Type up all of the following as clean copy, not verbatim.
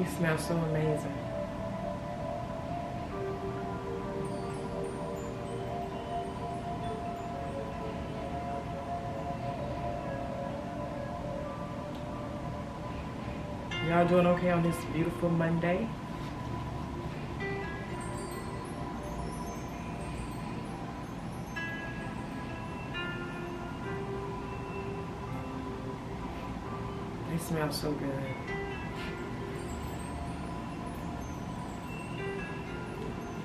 They smell so amazing. Y'all doing okay on this beautiful Monday? They smell so good.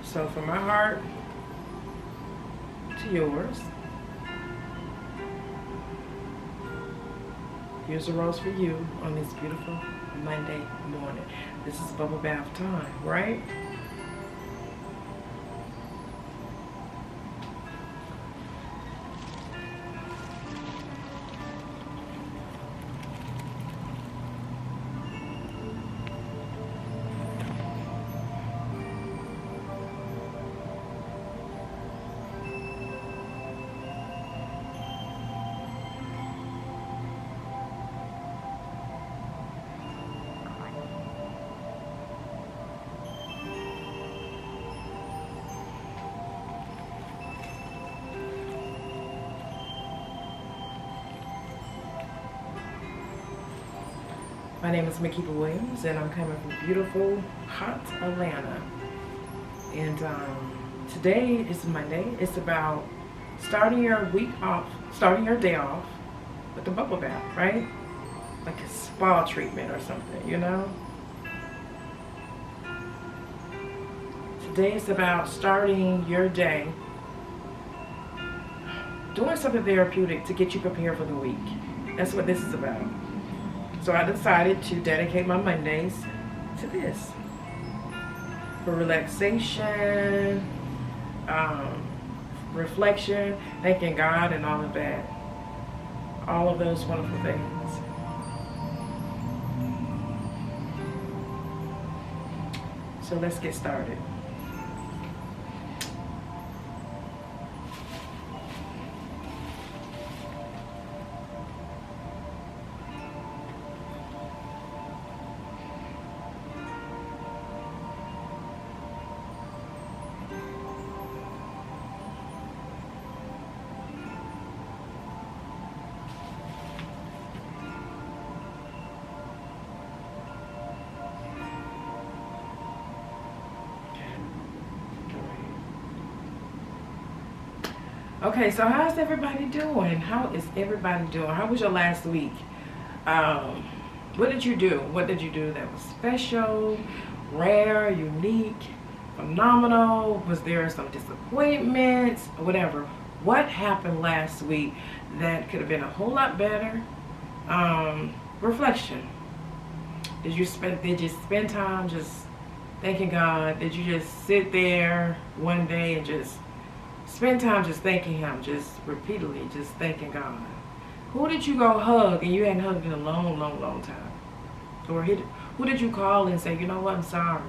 So from my heart to yours, here's a rose for you on this beautiful Monday morning. This is bubble bath time, right? My name is Makeba Williams, and I'm coming from beautiful, hot Atlanta. And today is Monday. It's about starting your week off, starting your day off with a bubble bath, right? Like a spa treatment or something, you know? Today is about starting your day doing something therapeutic to get you prepared for the week. That's what this is about. So I decided to dedicate my Mondays to this. For relaxation, reflection, thanking God and all of that. All of those wonderful things. So let's get started. Okay, so how's everybody doing? How is everybody doing? How was your last week? What did you do? What did you do that was special, rare, unique, phenomenal? Was there some disappointments, whatever? What happened last week that could have been a whole lot better? Reflection. Did you spend time just thanking God? Did you just sit there one day and just spend time just thanking Him, just repeatedly, just thanking God? Who did you go hug and you hadn't hugged in a long, long, long time? Or who did you call and say, you know what, I'm sorry?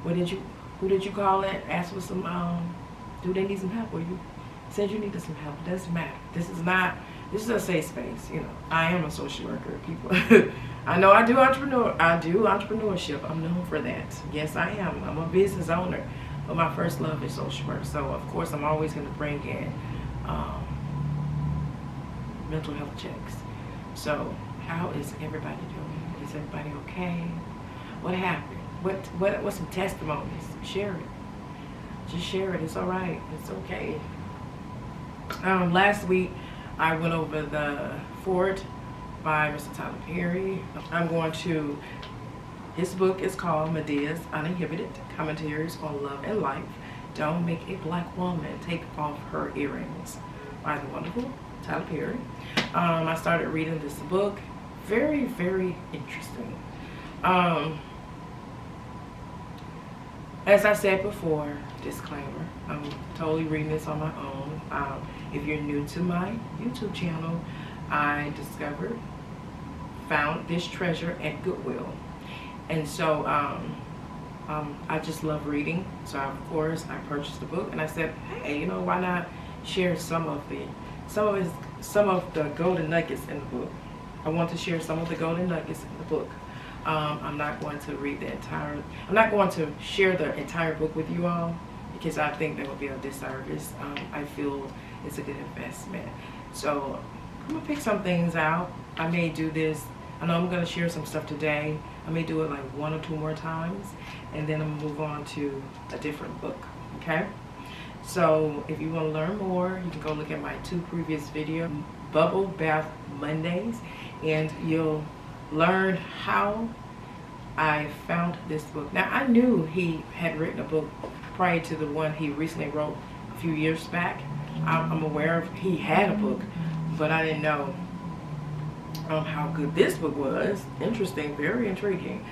Who did you call and ask for some, do they need some help? Or you said you needed some help? It doesn't matter. This is a safe space, you know. I am a social worker, people. I know I do entrepreneurship. I'm known for that. Yes, I am. I'm a business owner. But my first love is social work. So, of course, I'm always going to bring in mental health checks. So, how is everybody doing? Is everybody okay? What happened? What's some testimonies? Share it. Just share it. It's all right. It's okay. Last week, I went over the Fort by Mr. Tyler Perry. I'm going to... His book is called Medea's Uninhibited Commentaries on Love and Life. Don't Make a Black Woman Take Off Her Earrings by the wonderful Tyler Perry. I started reading this book. Very, very interesting. As I said before, disclaimer, I'm totally reading this on my own. If you're new to my YouTube channel, I found this treasure at Goodwill. And so I just love reading. So of course I purchased the book and I said, hey, you know, why not share some of the golden nuggets in the book. I want to share some of the golden nuggets in the book I'm not going to read the entire, I'm not going to share the entire book with you all because I think that would be a disservice. I feel it's a good investment. So I'm gonna pick some things out. I may do this, I know I'm gonna share some stuff today. I may do it like 1 or 2 more times, and then I'm gonna move on to a different book, okay? So if you wanna learn more, you can go look at my 2 previous videos, Bubble Bath Mondays, and you'll learn how I found this book. Now, I knew he had written a book prior to the one he recently wrote a few years back. I'm aware of he had a book, but I didn't know how good this book was. Interesting, very intriguing.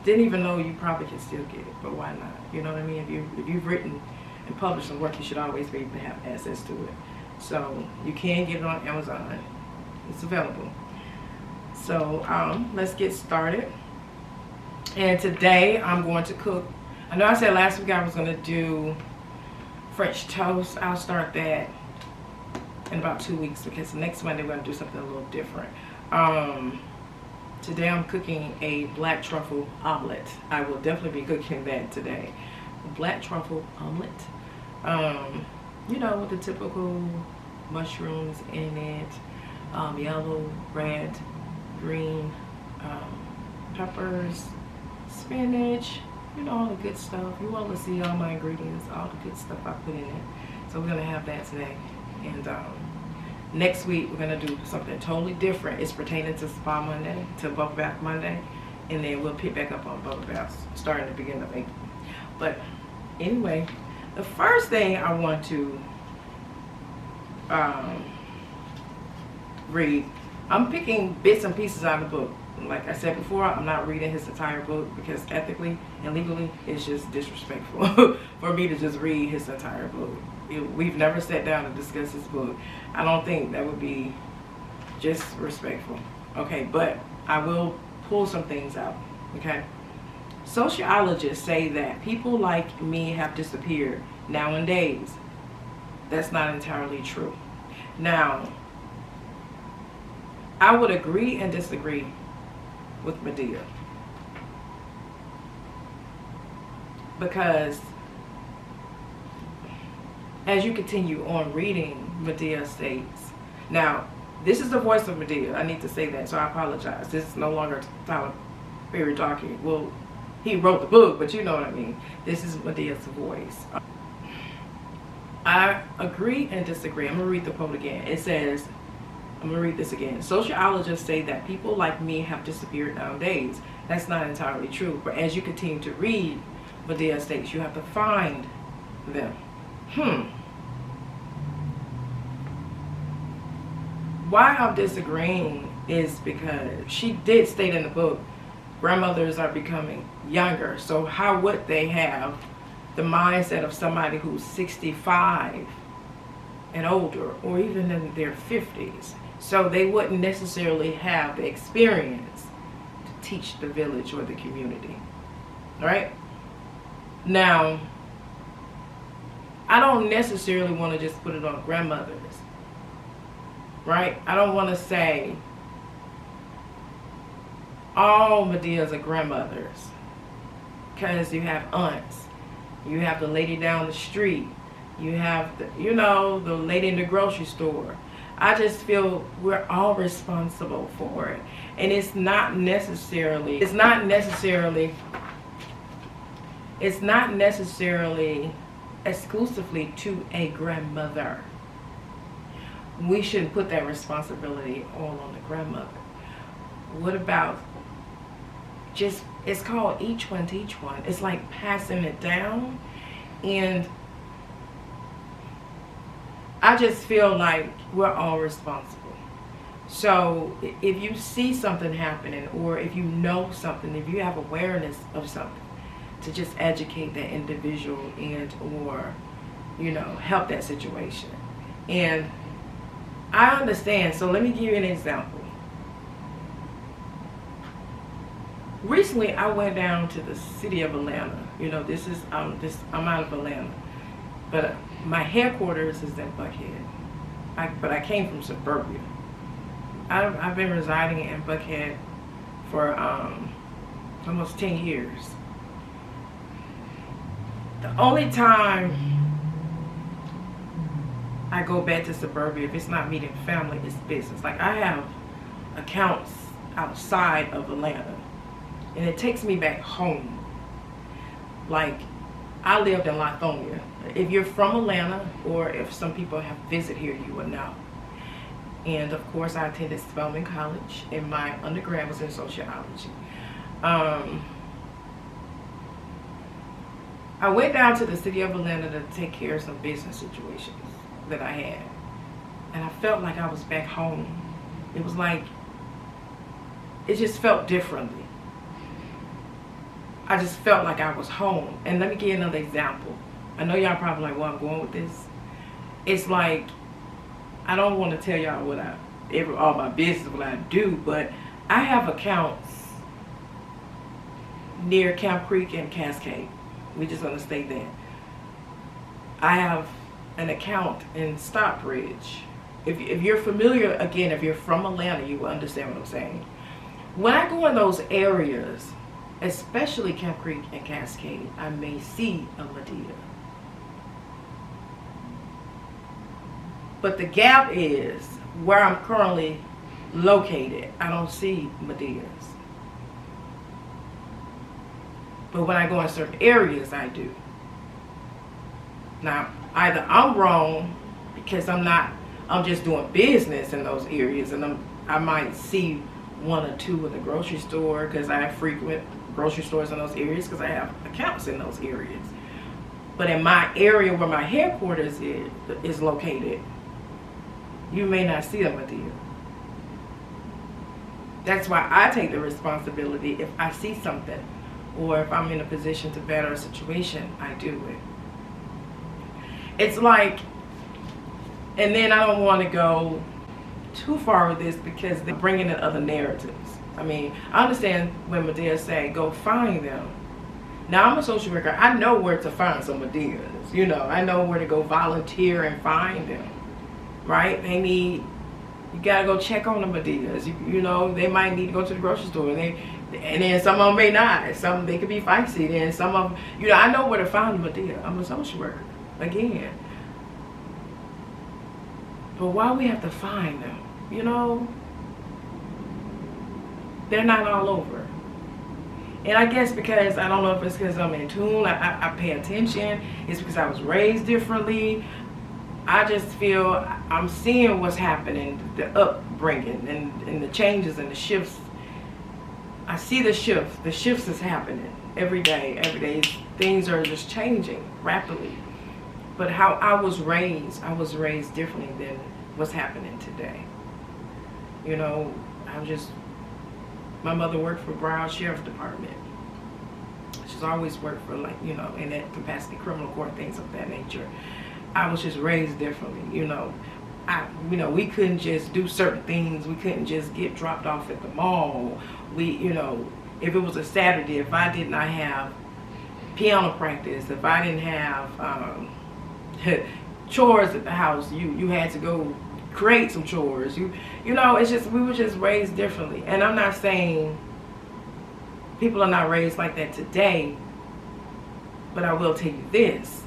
Didn't even know you probably can still get it, but why not? You know what I mean? If you've written and published some work, you should always be able to have access to it. So you can get it on Amazon. It's available. So let's get started. And today I'm going to cook. I know I said last week I was going to do French toast. I'll start that in about 2 weeks because next Monday we're going to do something a little different. Today I'm cooking a black truffle omelette. I will definitely be cooking that today. Black truffle omelette. You know, with the typical mushrooms in it, yellow, red, green, peppers, spinach, you know, all the good stuff. You want to see all my ingredients, all the good stuff I put in it. So we're going to have that today. And next week we're going to do something totally different. It's pertaining to Spa Monday, to Bubble Bath Monday. And then we'll pick back up on Bubble Baths starting at the beginning of April. But anyway, the first thing I want to read, I'm picking bits and pieces out of the book. Like I said before, I'm not reading his entire book because ethically and legally it's just disrespectful for me to just read his entire book. We've never sat down to discuss his book. I don't think that would be just respectful. Okay, but I will pull some things out. Okay, sociologists say that people like me have disappeared nowadays. That's not entirely true. Now, I would agree and disagree with Madea, because as you continue on reading, Madea states, now this is the voice of Madea, I need to say that, so I apologize. This is no longer Tyler Perry talking. Well, he wrote the book, but you know what I mean. This is Madea's voice. I agree and disagree. I'm going to read the quote again. It says, I'm going to read this again. Sociologists say that people like me have disappeared nowadays. That's not entirely true. But as you continue to read, Madea states you have to find them. Why I'm disagreeing is because she did state in the book, grandmothers are becoming younger. So how would they have the mindset of somebody who's 65 and older, or even in their 50s? So they wouldn't necessarily have the experience to teach the village or the community, right? Now, I don't necessarily want to just put it on grandmothers, right? I don't want to say all Madeas are grandmothers, because you have aunts, you have the lady down the street, you have the, you know, the lady in the grocery store. I just feel we're all responsible for it. And it's not necessarily exclusively to a grandmother. We shouldn't put that responsibility all on the grandmother. What about just, it's called each one teach one. It's like passing it down. And I just feel like we're all responsible. So if you see something happening, or if you know something, if you have awareness of something, to just educate that individual and or, you know, help that situation. And I understand. So let me give you an example. Recently, I went down to the city of Atlanta. You know, this is I'm out of Atlanta, but my headquarters is in Buckhead. But I came from suburbia. I've been residing in Buckhead for almost 10 years. The only time I go back to suburbia, if it's not meeting family, it's business. Like, I have accounts outside of Atlanta, and it takes me back home. Like, I lived in Lithonia. If you're from Atlanta, or if some people have visited here, you will know. And of course, I attended Spelman College, and my undergrad was in sociology. I went down to the city of Atlanta to take care of some business situations that I had, and I felt like I was back home. It was like, it just felt differently. I just felt like I was home. And let me give you another example. I know y'all probably like, well, I'm going with this. It's like, I don't want to tell y'all what all my business, what I do, but I have accounts near Camp Creek and Cascade. We're just gonna stay there. I have an account in Stockbridge. If you're familiar, again, if you're from Atlanta, you will understand what I'm saying. When I go in those areas, especially Camp Creek and Cascade, I may see a madea. But the gap is where I'm currently located, I don't see madeas. But when I go in certain areas, I do. Now, either I'm wrong because I'm just doing business in those areas, and I might see one or two in the grocery store because I frequent grocery stores in those areas because I have accounts in those areas. But in my area where my headquarters is located, you may not see a madea. That's why I take the responsibility. If I see something, or if I'm in a position to better a situation, I do it. It's like, and then I don't want to go too far with this because they're bringing in other narratives. I mean, I understand when madea say, go find them. Now, I'm a social worker. I know where to find some madeas. You know, I know where to go volunteer and find them. Right? You gotta go check on the madeas. You know, they might need to go to the grocery store. And then some of them may not. Some, they could be feisty. Then some of them, you know, I know where to find the madea. I'm a social worker, again. But why we have to find them? You know, they're not all over. And I guess because, I don't know if it's because I'm in tune, I pay attention. It's because I was raised differently. I just feel I'm seeing what's happening, the upbringing and the changes and the shifts. I see the shifts. The shifts is happening every day. Every day things are just changing rapidly. But how I was raised differently than what's happening today. You know, my mother worked for Broward Sheriff's Department. She's always worked for, like, you know, in that capacity, criminal court, things of that nature. I was just raised differently, you know. We couldn't just do certain things. We couldn't just get dropped off at the mall. You know, if it was a Saturday, if I did not have piano practice, if I didn't have chores at the house, you had to go create some chores. You know, it's just, we were just raised differently. And I'm not saying people are not raised like that today, but I will tell you this.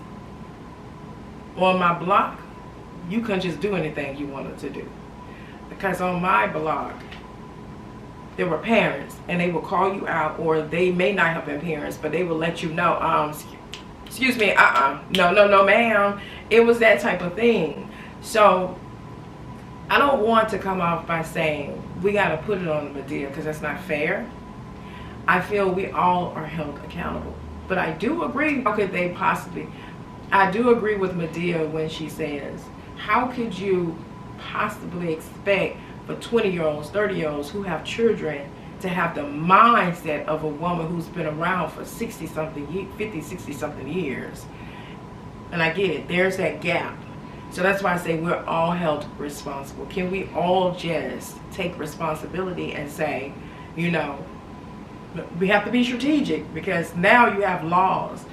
On my block, you couldn't just do anything you wanted to do. Because on my block, there were parents, and they will call you out, or they may not have been parents, but they will let you know, excuse me, no, ma'am. It was that type of thing. So I don't want to come off by saying we got to put it on the madea because that's not fair. I feel we all are held accountable. But I do agree, how could they possibly, I do agree with Madea when she says, how could you possibly expect for 20-year-olds, 30-year-olds who have children to have the mindset of a woman who's been around for 60-something, 50, 60-something years? And I get it, there's that gap. So that's why I say we're all held responsible. Can we all just take responsibility and say, you know, we have to be strategic, because now you have laws.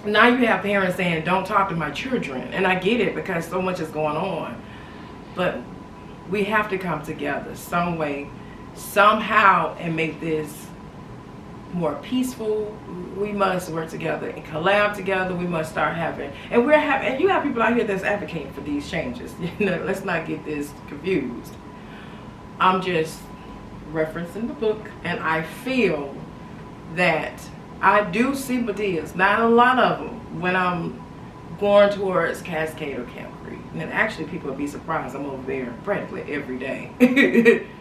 Now you have parents saying, don't talk to my children. And I get it, because so much is going on. But we have to come together some way somehow and make this more peaceful. We must work together and collab together. We must start having, and you have people out here that's advocating for these changes. Let's not get this confused. I'm just referencing the book, and I feel that I do see madeas, not a lot of them, when I'm going towards Cascade or Camp Creek. And actually, people would be surprised I'm over there practically every day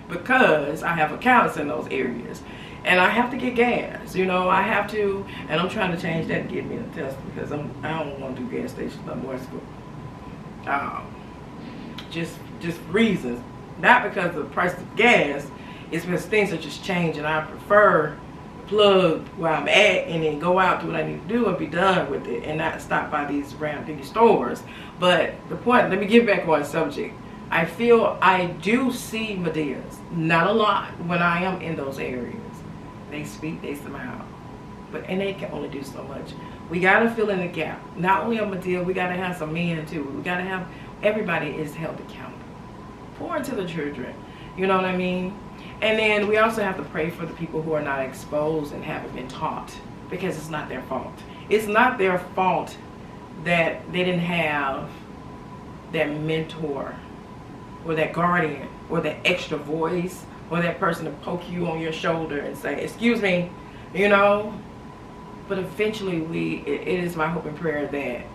because I have accounts in those areas. And I have to get gas, I have to, and I'm trying to change that and get me a Tesla because I don't want to do gas stations no more. Just reasons, not because of the price of gas. It's because things are just changing. I prefer to plug where I'm at and then go out, do what I need to do, and be done with it, and not stop by these random stores. But the point, let me get back on subject. I feel I do see madeas, not a lot, when I am in those areas. They speak, they smile, and they can only do so much. We gotta fill in the gap. Not only a madea, we gotta have some men too. We gotta have, everybody is held accountable. Pour into the children, you know what I mean? And then we also have to pray for the people who are not exposed and haven't been taught, because it's not their fault. It's not their fault that they didn't have that mentor or that guardian or that extra voice or that person to poke you on your shoulder and say, excuse me, But eventually it is my hope and prayer that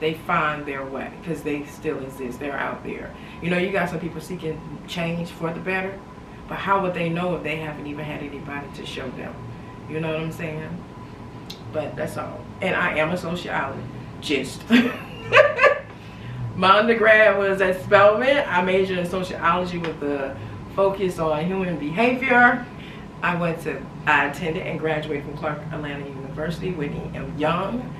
they find their way, because they still exist. They're out there. You got some people seeking change for the better, but how would they know if they haven't even had anybody to show them? You know what I'm saying? But that's all. And I am a sociologist. My undergrad was at Spelman. I majored in sociology with a focus on human behavior. I attended and graduated from Clark Atlanta University, Whitney M. Young.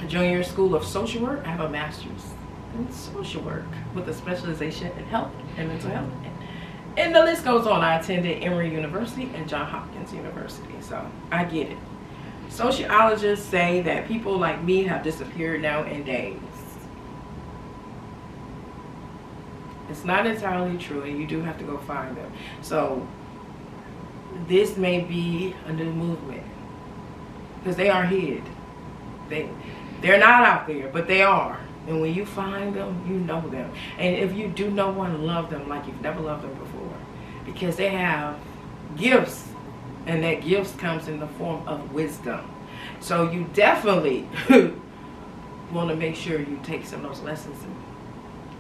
Junior School of Social Work. I have a master's in social work with a specialization in health and mental health. And the list goes on. I attended Emory University and Johns Hopkins University, so I get it. Sociologists say that people like me have disappeared nowadays. It's not entirely true, and you do have to go find them. So this may be a new movement, because they are hid. They're not out there, but they are. And when you find them, you know them. And if you do know one, love them like you've never loved them before, because they have gifts, and that gifts comes in the form of wisdom. So you definitely want to make sure you take some of those lessons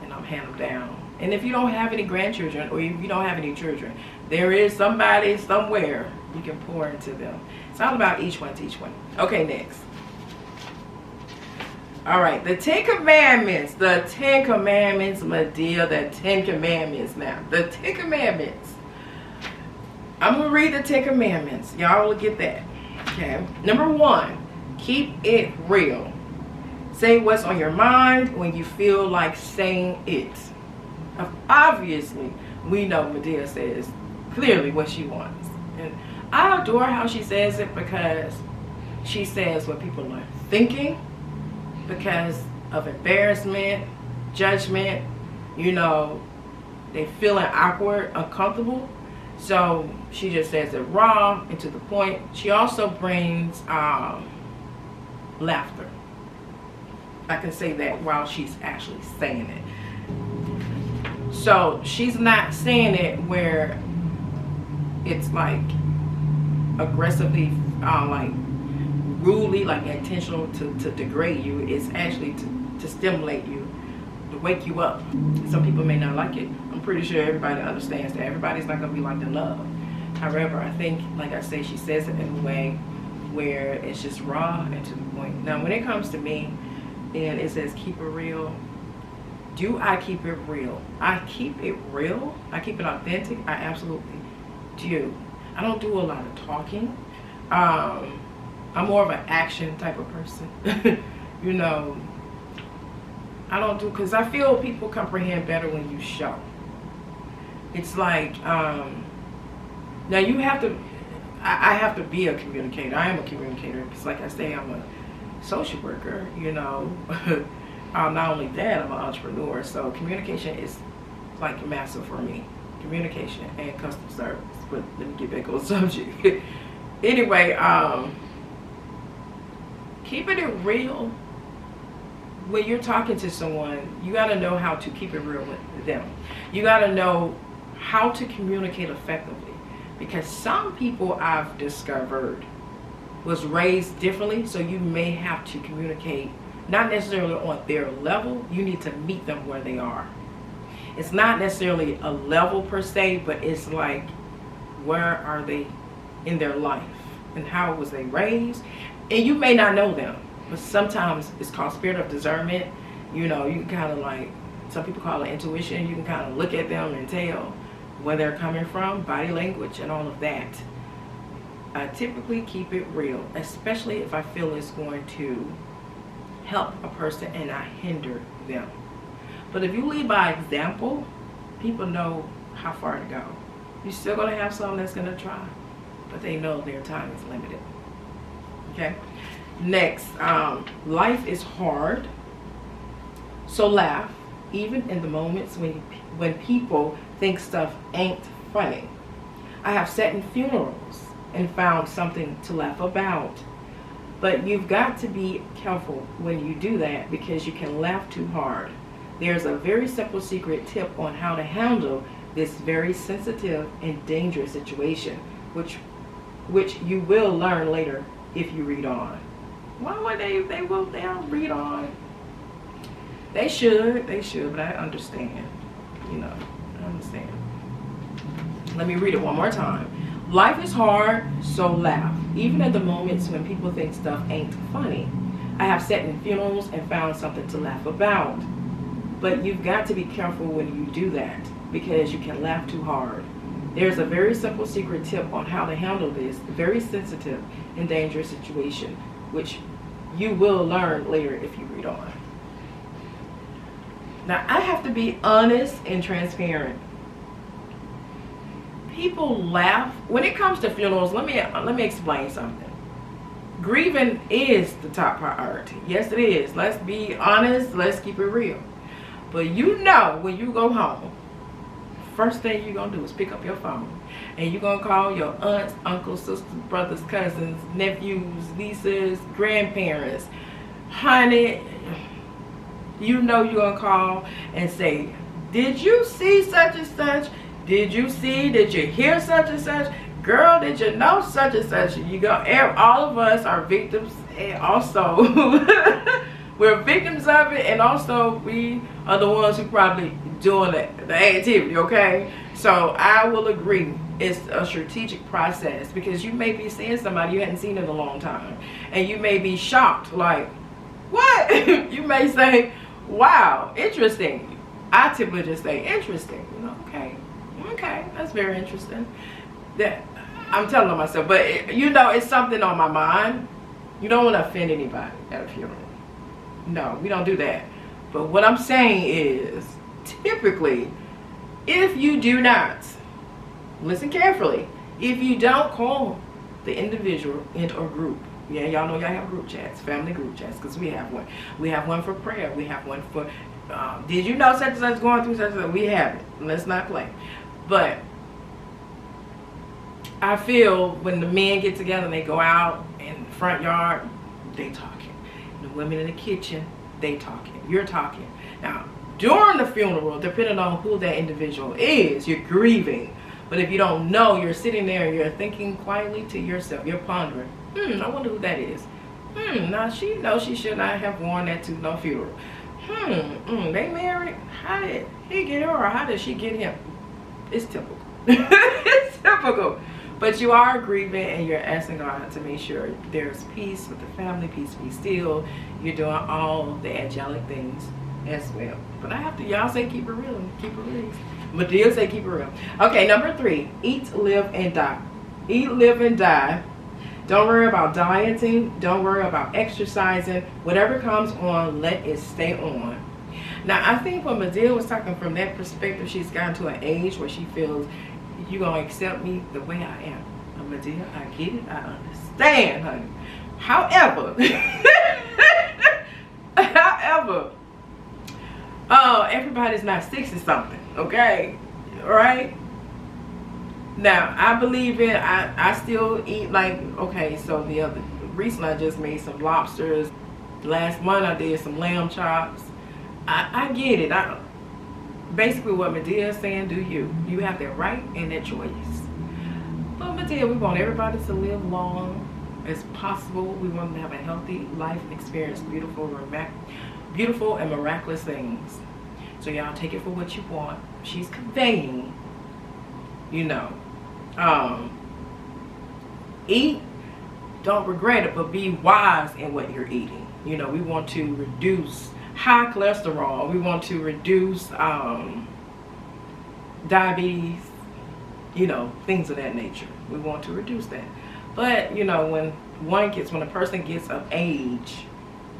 and hand them down. And if you don't have any grandchildren, or if you don't have any children, there is somebody somewhere you can pour into them. It's all about each one teach one. Okay, next. All right, the 10 Commandments. The 10 Commandments, madea, the 10 Commandments now. The 10 Commandments. I'm going to read the 10 Commandments. Y'all will get that. Okay. Number 1, keep it real. Say what's on your mind when you feel like saying it. Obviously, we know Madea says clearly what she wants. And I adore how she says it, because she says what people are thinking, because of embarrassment, judgment, they feeling awkward, uncomfortable. So she just says it raw and to the point. She also brings laughter. I can say that while she's actually saying it. So she's not saying it where it's like aggressively, like rudely, like intentional to degrade you. It's actually to stimulate you, to wake you up. Some people may not like it. I'm pretty sure everybody understands that. Everybody's not going to be like in love. However, I think, like I say, she says it in a way where it's just raw and to the point. Now, when it comes to me, and it says keep it real, do I keep it real? I keep it real. I keep it authentic. I absolutely do. I don't do a lot of talking. I'm more of an action type of person. I don't do, because I feel people comprehend better when you show. It's like, now you have to, I have to be a communicator. I am a communicator, because like I say, I'm a social worker, not only that, I'm an entrepreneur. So communication is like massive for me. communication and customer service. But let me get back on the subject. Anyway, keeping it real. When you're talking to someone, you got to know how to keep it real with them. You got to know how to communicate effectively, because some people I've discovered was raised differently, so you may have to communicate not necessarily on their level. You need to meet them where they are. It's not necessarily a level per se, but it's like, where are they in their life and how was they raised? And you may not know them, but sometimes it's called spirit of discernment. You know, you can kind of like, some people call it intuition. You can kind of look at them and tell where they're coming from, body language and all of that. I typically keep it real, especially if I feel it's going to help a person and not hinder them. But if you lead by example, people know how far to go. You're still going to have some that's going to try, but they know their time is limited. Okay? Next, life is hard, so laugh, even in the moments when people think stuff ain't funny. I have sat in funerals and found something to laugh about. But you've got to be careful when you do that, because you can laugh too hard. There's a very simple secret tip on how to handle this very sensitive and dangerous situation, which you will learn later if you read on. Why would they'll read on? They should, but I understand. You know, I understand. Let me read it one more time. Life is hard, so laugh, even at the moments when people think stuff ain't funny. I have sat in funerals and found something to laugh about. But you've got to be careful when you do that, because you can laugh too hard. There's a very simple secret tip on how to handle this very sensitive and dangerous situation, which you will learn later if you read on. Now, I have to be honest and transparent. People laugh when it comes to funerals. Let me explain something. Grieving is the top priority. Yes, it is. Let's be honest. Let's keep it real. But you know, when you go home, first thing you're gonna do is pick up your phone and you're gonna call your aunts, uncles, sisters, brothers, cousins, nephews, nieces, grandparents. Honey, you know you're gonna call and say, did you see such and such? Did you hear such and such? Girl, did you know such and such? All of us are victims, and also we're victims of it, and also we are the ones who probably doing the activity, okay? So I will agree, it's a strategic process, because you may be seeing somebody you hadn't seen in a long time, and you may be shocked, like, what? You may say, wow, interesting. I typically just say, interesting, you know, okay, that's very interesting. That I'm telling myself, but you know, it's something on my mind. You don't want to offend anybody at a funeral. No, we don't do that. But what I'm saying is, typically, if you do not, listen carefully, if you don't call the individual and or group, yeah, y'all know y'all have group chats, family group chats, because we have one. We have one for prayer. We have one for, did you know such and such going through such and such? We have it. Let's not play. But I feel when the men get together and they go out in the front yard, they talking. The women in the kitchen, they talking. You're talking. Now, during the funeral, depending on who that individual is, you're grieving. But if you don't know, you're sitting there and you're thinking quietly to yourself. You're pondering, I wonder who that is. Now she knows she should not have worn that to no funeral. They married? How did he get her, or how did she get him? It's typical. It's typical. But you are grieving and you're asking God to make sure there's peace with the family, peace be still. You're doing all the angelic things as well. But I have to, y'all say keep it real. Keep it real. Madea say keep it real. Okay, number 3, eat, live, and die. Eat, live, and die. Don't worry about dieting. Don't worry about exercising. Whatever comes on, let it stay on. Now, I think when Madea was talking from that perspective, she's gotten to an age where she feels you're going to accept me the way I am. Madea, I get it. I understand, honey. However, everybody's not 60 something, okay? All right? Now, I believe it. I still eat like, okay, so recently I just made some lobsters. Last month I did some lamb chops. I get it. Basically what Madea is saying, do you. You have that right and that choice. But Madea, we want everybody to live long as possible. We want them to have a healthy life, experience beautiful and miraculous things. So y'all take it for what you want. She's conveying, you know, eat, don't regret it, but be wise in what you're eating. You know, we want to reduce high cholesterol. We want to reduce diabetes, you know, things of that nature. We want to reduce that. But, you know, when a person gets of age,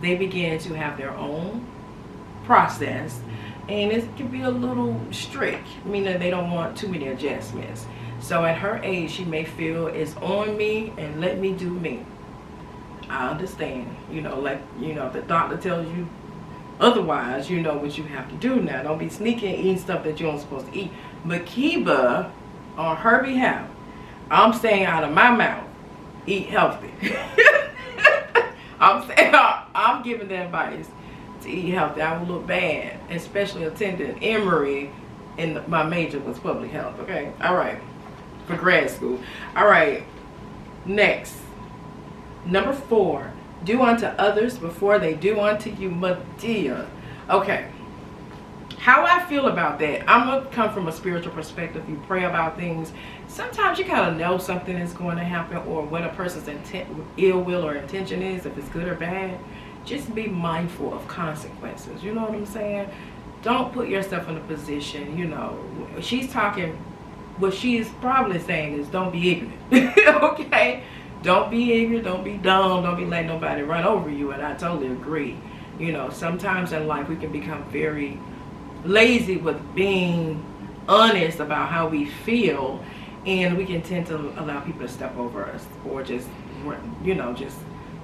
they begin to have their own process, and it can be a little strict, meaning they don't want too many adjustments. So at her age, she may feel it's on me and let me do me. I understand, you know, like, you know, if the doctor tells you otherwise, you know what you have to do now. Don't be sneaking eating stuff that you aren't supposed to eat. Makeba, on her behalf, I'm saying out of my mouth, eat healthy. I'm giving the advice to eat healthy. I would look bad, especially attending Emory, and my major was public health. Okay, all right, for grad school. All right, next, number 4, do unto others before they do unto you, Madea. Okay, how I feel about that, I'm gonna come from a spiritual perspective. You pray about things. Sometimes you kind of know something is going to happen, or what a person's ill will or intention is, if it's good or bad. Just be mindful of consequences. You know what I'm saying? Don't put yourself in a position, you know, she's talking, what she is probably saying is don't be ignorant. Okay? Don't be ignorant, don't be dumb, don't be letting nobody run over you, and I totally agree. You know, sometimes in life we can become very lazy with being honest about how we feel, and we can tend to allow people to step over us, or just, you know, just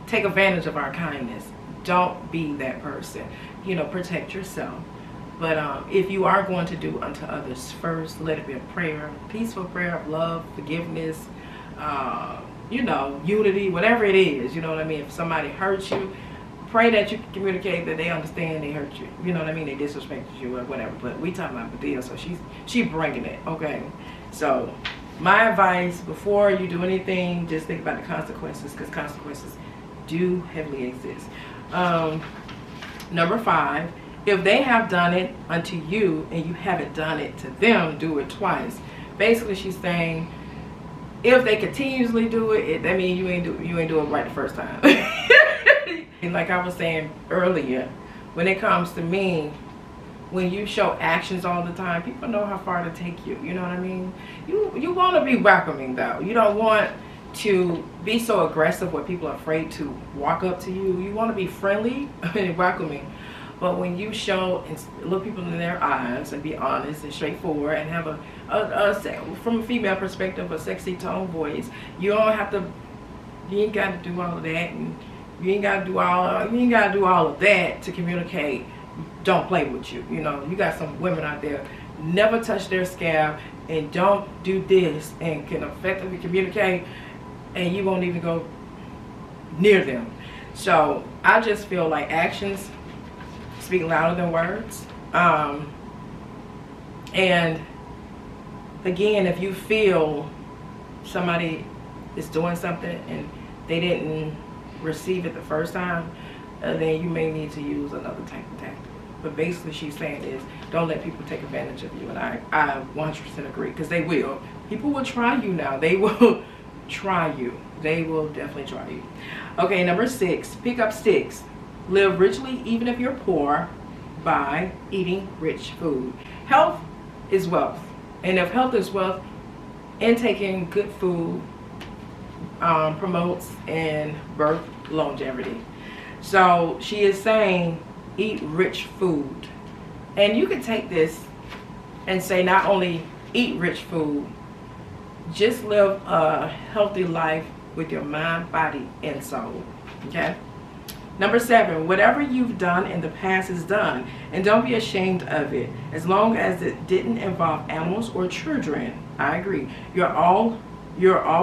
take advantage of our kindness. Don't be that person. You know, protect yourself. But if you are going to do unto others first, let it be a prayer, peaceful prayer of love, forgiveness, you know, unity, whatever it is. You know what I mean? If somebody hurts you, pray that you can communicate that they understand they hurt you. You know what I mean? They disrespected you or whatever. But we talking about Madea, so she's bringing it. Okay, so my advice, before you do anything, just think about the consequences, because consequences do heavily exist. Number 5, if they have done it unto you and you haven't done it to them, do it twice. Basically, she's saying, if they continuously do it, that means you ain't do it right the first time. And like I was saying earlier, when it comes to me, when you show actions all the time, people know how far to take you. You know what I mean? You want to be welcoming, though. You don't want to be so aggressive where people are afraid to walk up to you. You want to be friendly and welcoming. But when you show and look people in their eyes and be honest and straightforward and have from a female perspective, a sexy tone voice, you ain't got to do all of that, and you ain't got to do all of that to communicate. Don't play with you. You know, you got some women out there, never touch their scalp and don't do this, and can effectively communicate, and you won't even go near them. So I just feel like actions speak louder than words. And again, if you feel somebody is doing something and they didn't receive it the first time, then you may need to use another type of tactic. But basically she's saying is, don't let people take advantage of you. And I 100% agree, because they will. People will try you now. They will try you. They will definitely try you. Okay, number 6, pick up sticks. Live richly even if you're poor by eating rich food. Health is wealth. And if health is wealth, intaking good food promotes and birth longevity. So she is saying eat rich food. And you can take this and say not only eat rich food, just live a healthy life with your mind, body, and soul. Okay? Number 7, whatever you've done in the past is done, and don't be ashamed of it, as long as it didn't involve animals or children. I agree. You're all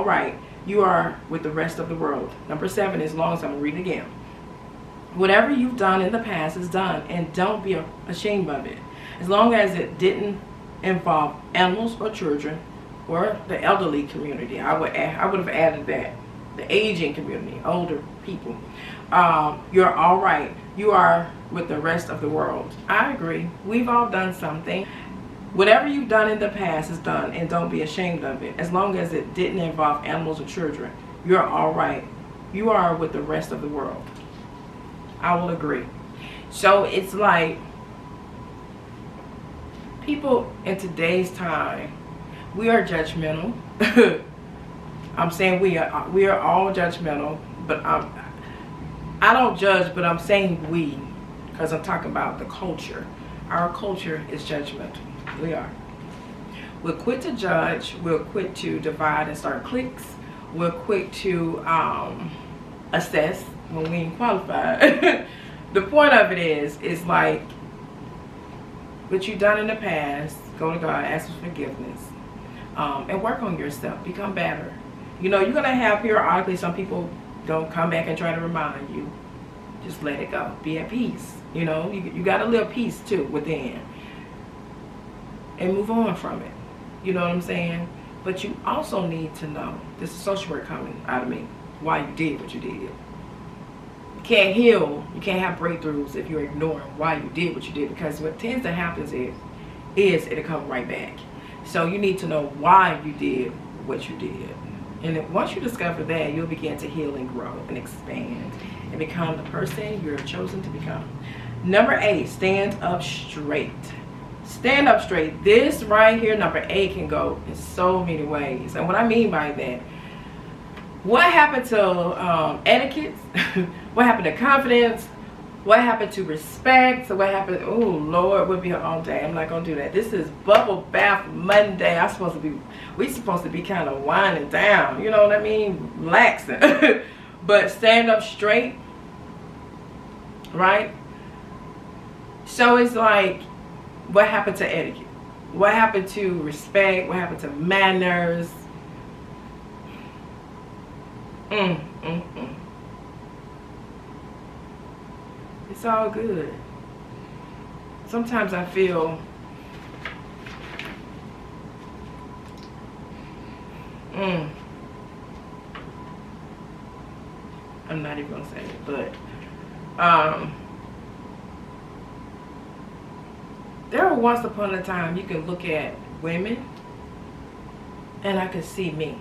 right. You are with the rest of the world. Number 7, as long as I'm going to read it again. Whatever you've done in the past is done, and don't be ashamed of it, as long as it didn't involve animals or children or the elderly community. I would have added that. The aging community, older people. You're all right. You are with the rest of the world. I agree. We've all done something. Whatever you've done in the past is done, and don't be ashamed of it, as long as it didn't involve animals or children. You're all right. You are with the rest of the world. I will agree. So it's like, people in today's time, we are judgmental. I'm saying we are all judgmental, but I don't judge, but I'm saying we, because I'm talking about the culture. Our culture is judgmental. We are. We're quick to judge. We're quick to divide and start cliques. We're quick to assess when we ain't qualified. The point of it is like, what you've done in the past, go to God, ask for forgiveness, and work on yourself. Become better. You know, you're going to have periodically some people don't come back and try to remind you. Just let it go. Be at peace. You know, you got to live peace too within. And move on from it. You know what I'm saying? But you also need to know, this is social work coming out of me, why you did what you did. You can't heal, you can't have breakthroughs if you're ignoring why you did what you did, because what tends to happen is it'll come right back. So you need to know why you did what you did. And once you discover that, you'll begin to heal and grow and expand and become the person you're chosen to become. Number 8, stand up straight. Stand up straight. This right here, number 8, can go in so many ways. And what I mean by that, what happened to etiquette? What happened to confidence? What happened to respect? So what happened? Oh Lord, we'll be here all day. I'm not gonna do that. This is Bubble Bath Monday. We supposed to be kind of winding down. You know what I mean? Relaxing. But stand up straight, right? So it's like, what happened to etiquette? What happened to respect? What happened to manners? It's all good. Sometimes I feel I'm not even gonna say it, but there were once upon a time you can look at women and I could see me.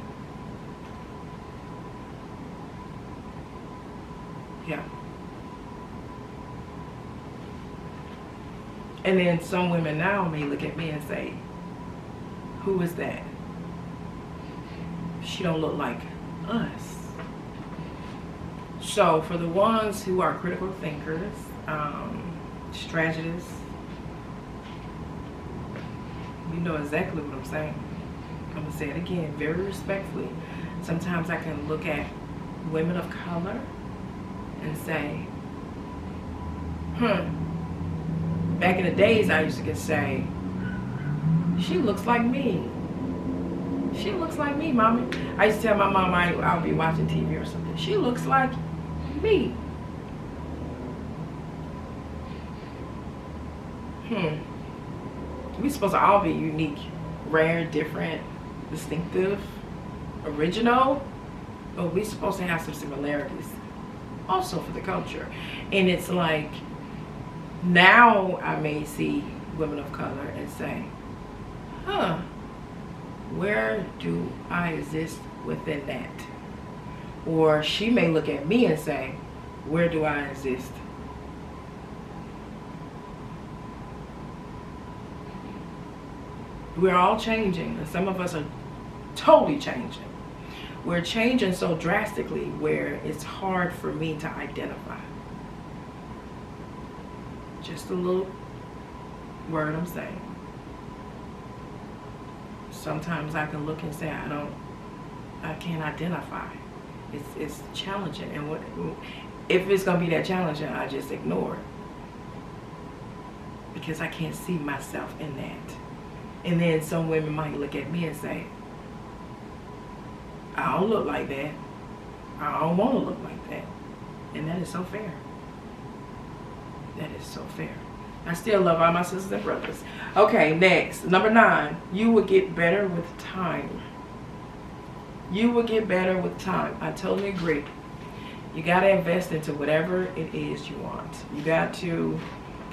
Yeah. And then some women now may look at me and say, who is that? She don't look like us. So for the ones who are critical thinkers, strategists, you know exactly what I'm saying. I'm going to say it again, very respectfully. Sometimes I can look at women of color and say, back in the days I used to say, she looks like me. She looks like me, mommy. I used to tell my mom I'll be watching TV or something. She looks like me. We're supposed to all be unique, rare, different, distinctive, original, but we're supposed to have some similarities also for the culture. And it's like, now I may see women of color and say, where do I exist within that? Or she may look at me and say, where do I exist? We're all changing, and some of us are totally changing. We're changing so drastically where it's hard for me to identify. Just a little word I'm saying. Sometimes I can look and say, I can't identify. It's challenging. And if it's gonna be that challenging, I just ignore it because I can't see myself in that. And then some women might look at me and say, I don't look like that. I don't want to look like that. And that is so fair. That is so fair. I still love all my sisters and brothers. Okay, next. Number 9. You will get better with time. You will get better with time. I totally agree. You got to invest into whatever it is you want. You got to,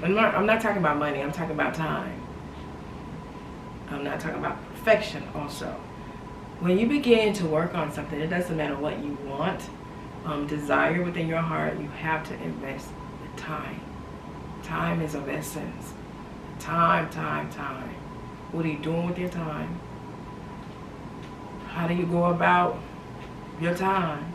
I'm not talking about money. I'm talking about time. I'm not talking about perfection also. When you begin to work on something, it doesn't matter what you want, desire within your heart, you have to invest the time. Time is of essence. Time. What are you doing with your time? How do you go about your time?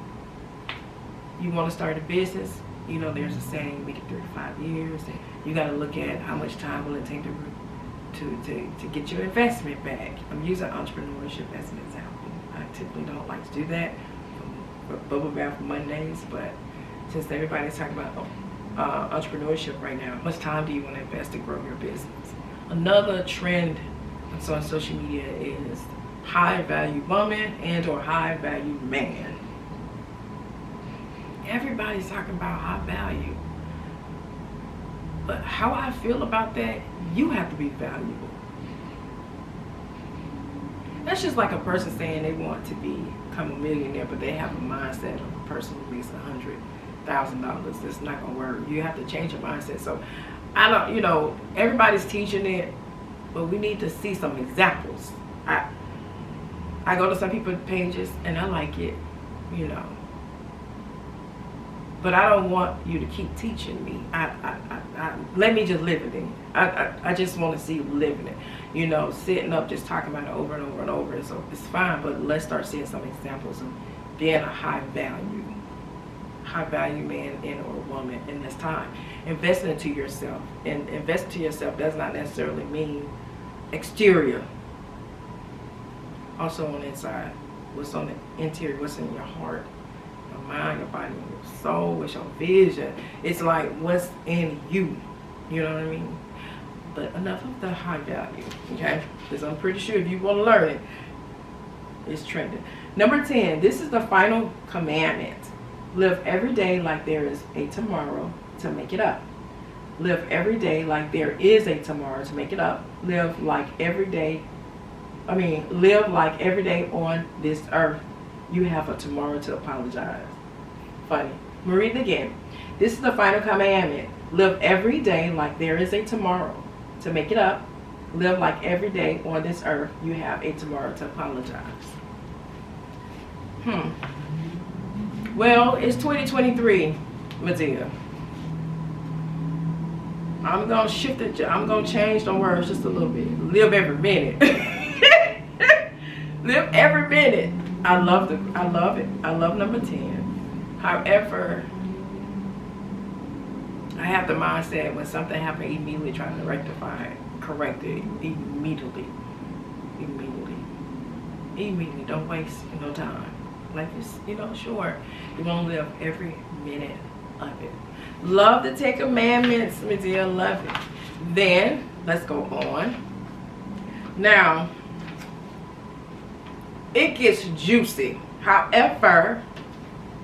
You want to start a business? You know, there's a saying, make it 3 to 5 years. You got to look at how much time will it take to get your investment back. I'm using entrepreneurship as an example. I typically don't like to do that for Bubble Bath Mondays, but since everybody's talking about entrepreneurship right now, how much time do you want to invest to grow your business? Another trend on social media is high value woman and or high value man. Everybody's talking about high value, but how I feel about that, you have to be valuable. That's just like a person saying they want to become a millionaire, but they have a mindset of a person who makes $100,000. It's not gonna work. You have to change your mindset. So I don't, you know, everybody's teaching it, but we need to see some examples. I go to some people's pages and I like it, you know, but I don't want you to keep teaching me. Let me just live it in. I just want to see you living it. You know, sitting up just talking about it over and over and over. So it's fine, but let's start seeing some examples of being a high value man and or woman in this time. Investing into yourself. And investing to yourself does not necessarily mean exterior. Also on the inside. What's on the interior, what's in your heart, your mind, your body, your soul, what's your vision. It's like what's in you. You know what I mean? But enough of the high value, okay? Because I'm pretty sure if you want to learn it, it's trending. Number 10, this is the final commandment. Live every day like there is a tomorrow to make it up. Live every day like there is a tomorrow to make it up. Live like every day on this earth you have a tomorrow to apologize. Funny. I'm gonna read it again. This is the final commandment. Live every day like there is a tomorrow to make it up. Live like every day on this earth you have a tomorrow to apologize. Well, it's 2023, Madea. I'm gonna shift it. I'm gonna change the words just a little bit. Live every minute. Live every minute. I love it. I love number 10. However, I have the mindset when something happens, immediately trying to rectify it, correct it immediately. Don't waste no time. Life is, you know, short. You want to live every minute of it. Love the 10 commandments, my dear. Love it. Then let's go on. Now, it gets juicy. However,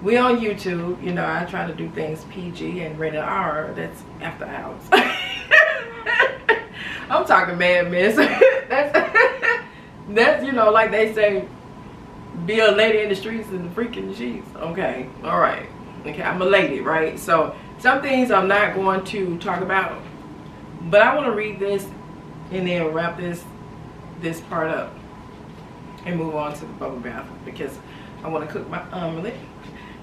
we on YouTube, you know, I try to do things PG and rated R. That's after hours. I'm talking madness. That's, you know, like they say, be a lady in the streets and freaking the sheets. Okay, all right. Okay, I'm a lady, right? So some things I'm not going to talk about, but I want to read this and then wrap this part up and move on to the bubble bath because I want to cook my omelet.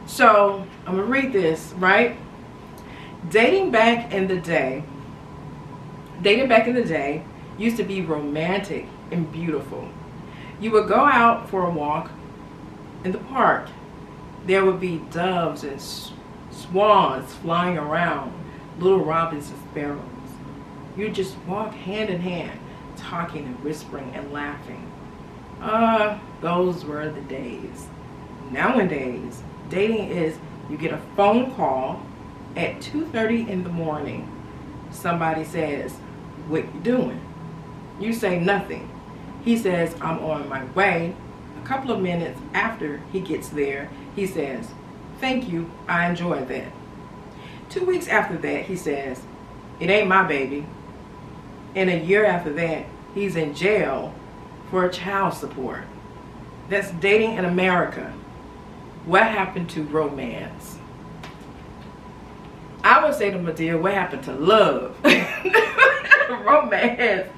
So I'm gonna read this, right? Dating back in the day used to be romantic and beautiful. You would go out for a walk in the park. There would be doves and swans flying around, little robins and sparrows. You just walk hand in hand, talking and whispering and laughing. Those were the days. Nowadays, dating is You get a phone call at 2:30 in the morning. Somebody says, what you doing? You say nothing. He says, I'm on my way. A couple of minutes after he gets there, he says, thank you, I enjoyed that. 2 weeks after that, he says, it ain't my baby. And a year after that, he's in jail for child support. That's dating in America. What happened to romance? I would say to Madea, what happened to love? Romance.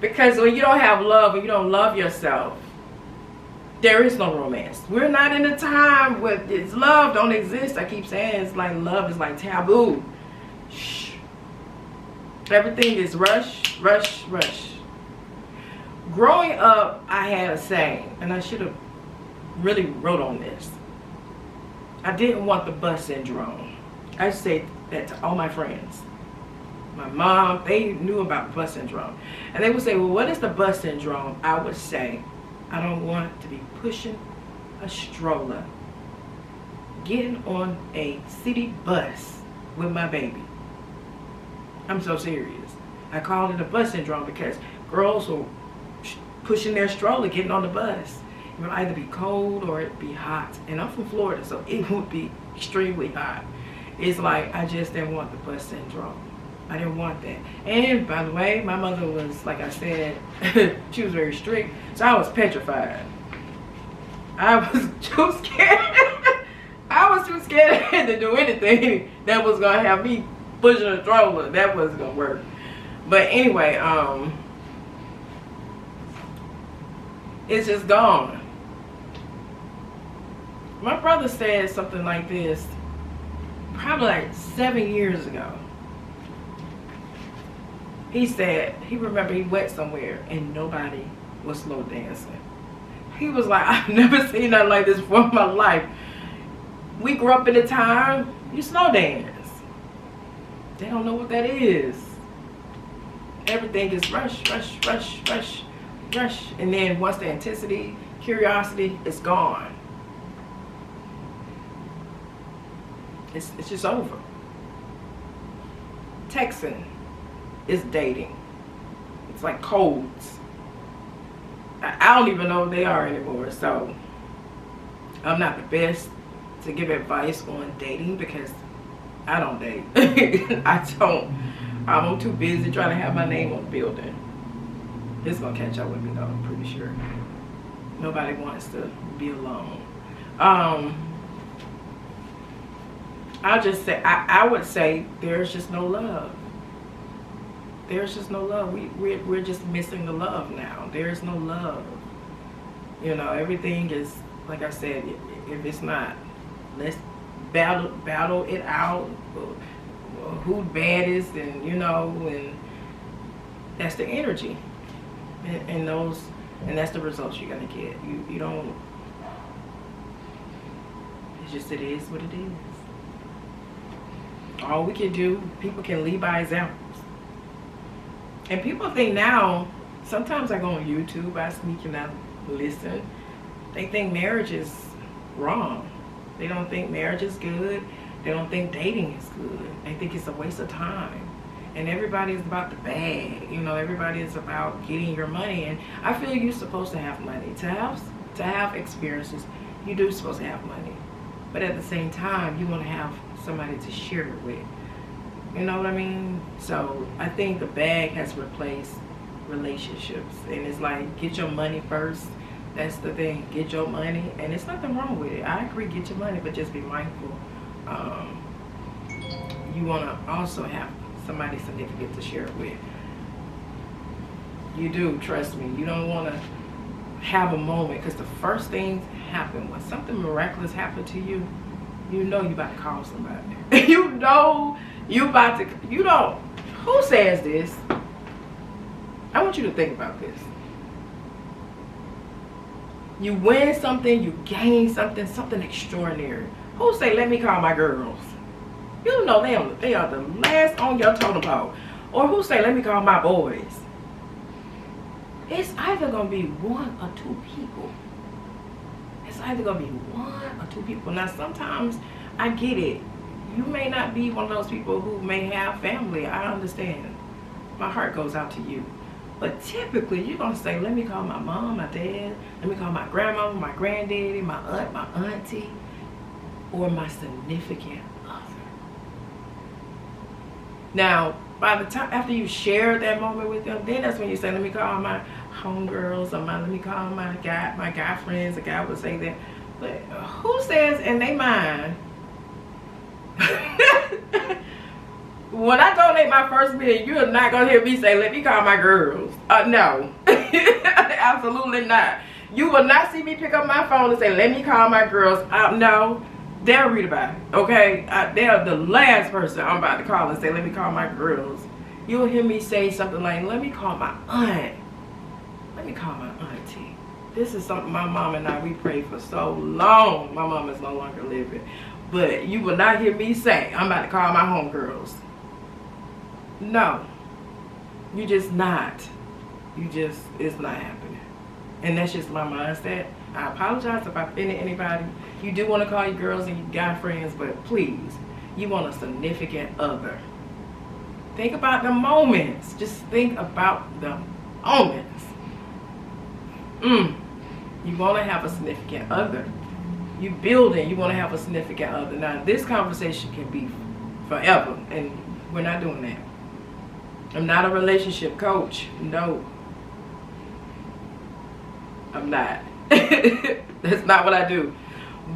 Because when you don't have love, when you don't love yourself, there is no romance. We're not in a time where it's love don't exist. I keep saying it's like love is like taboo. Shh. Everything is rush, rush, rush. Growing up, I had a saying, and I should have really wrote on this. I didn't want the bus syndrome. I say that to all my friends. My mom, they knew about bus syndrome. And they would say, well, what is the bus syndrome? I would say, I don't want to be pushing a stroller, getting on a city bus with my baby. I'm so serious. I call it a bus syndrome because girls were pushing their stroller, getting on the bus. It would either be cold or it'd be hot. And I'm from Florida, so it would be extremely hot. It's like, I just didn't want the bus syndrome. I didn't want that. And by the way, my mother was, like I said, she was very strict. So I was petrified. I was too scared. I was too scared to do anything that was going to have me pushing a stroller. That wasn't going to work. But anyway, it's just gone. My brother said something like this probably like 7 years ago. He said he remembered he went somewhere and nobody was slow dancing. He was like, I've never seen nothing like this before in my life. We grew up in a time you slow dance. They don't know what that is. Everything is rush, rush, rush, rush, rush. And then once the intensity, curiosity is gone, it's just over. Texting is dating. It's like codes. I don't even know what they are anymore. So I'm not the best to give advice on dating because I don't date. I don't. I'm too busy trying to have my name on the building. It's gonna catch up with me though, I'm pretty sure. Nobody wants to be alone. I'll just say, I would say there's just no love. There's just no love. We're just missing the love now. There's no love. You know, everything is, like I said, if it's not, let's battle it out. Who baddest, and you know, and that's the energy. And that's the results you're gonna get. You don't. It's just, it is what it is. All we can do, people can lead by examples. And people think now, sometimes I go on YouTube, I sneak and I listen. They think marriage is wrong. They don't think marriage is good. They don't think dating is good. They think it's a waste of time. And everybody is about the bag. You know, everybody is about getting your money. And I feel you're supposed to have money. To have experiences, you do supposed to have money. But at the same time, you want to have somebody to share it with. You know what I mean? So I think the bag has replaced relationships. And it's like, get your money first. That's the thing. Get your money. And there's nothing wrong with it. I agree, get your money, but just be mindful. You want to also have somebody significant to share it with. You do, trust me. You don't want to have a moment, because the first things happen when something miraculous happened to you. You know you about to call somebody. You know you about to. You don't. Who says this? I want you to think about this. You win something, you gain something, something extraordinary. Who say, let me call my girls? You know they are the last on your totem pole. Or who say, let me call my boys? It's either going to be one or two people. It's either going to be one or two people. Now, sometimes I get it. You may not be one of those people who may have family. I understand. My heart goes out to you. But typically, you're going to say, let me call my mom, my dad, let me call my grandma, my granddaddy, my aunt, my auntie, or my significant other. Now, by the time, after you share that moment with them, then that's when you say, let me call my homegirls, or let me call my guy friends. A guy would say that. But who says in their mind, when I donate my first $1 million, you're not going to hear me say, let me call my girls. No. Absolutely not. You will not see me pick up my phone and say, let me call my girls. No. They'll read about it. Okay? They're the last person I'm about to call and say, let me call my girls. You'll hear me say something like, let me call my aunt. Let me call my auntie. This is something my mom and I, we prayed for so long. My mom is no longer living. But you will not hear me say, I'm about to call my homegirls. No. You just not. It's not happening. And that's just my mindset. I apologize if I offended anybody. You do want to call your girls and your guy friends, but please, you want a significant other. Think about the moments. Just think about the moments. You want to have a significant other. You building, you want to have a significant other. Now, this conversation can be forever, and we're not doing that. I'm not a relationship coach. No. I'm not. That's not what I do.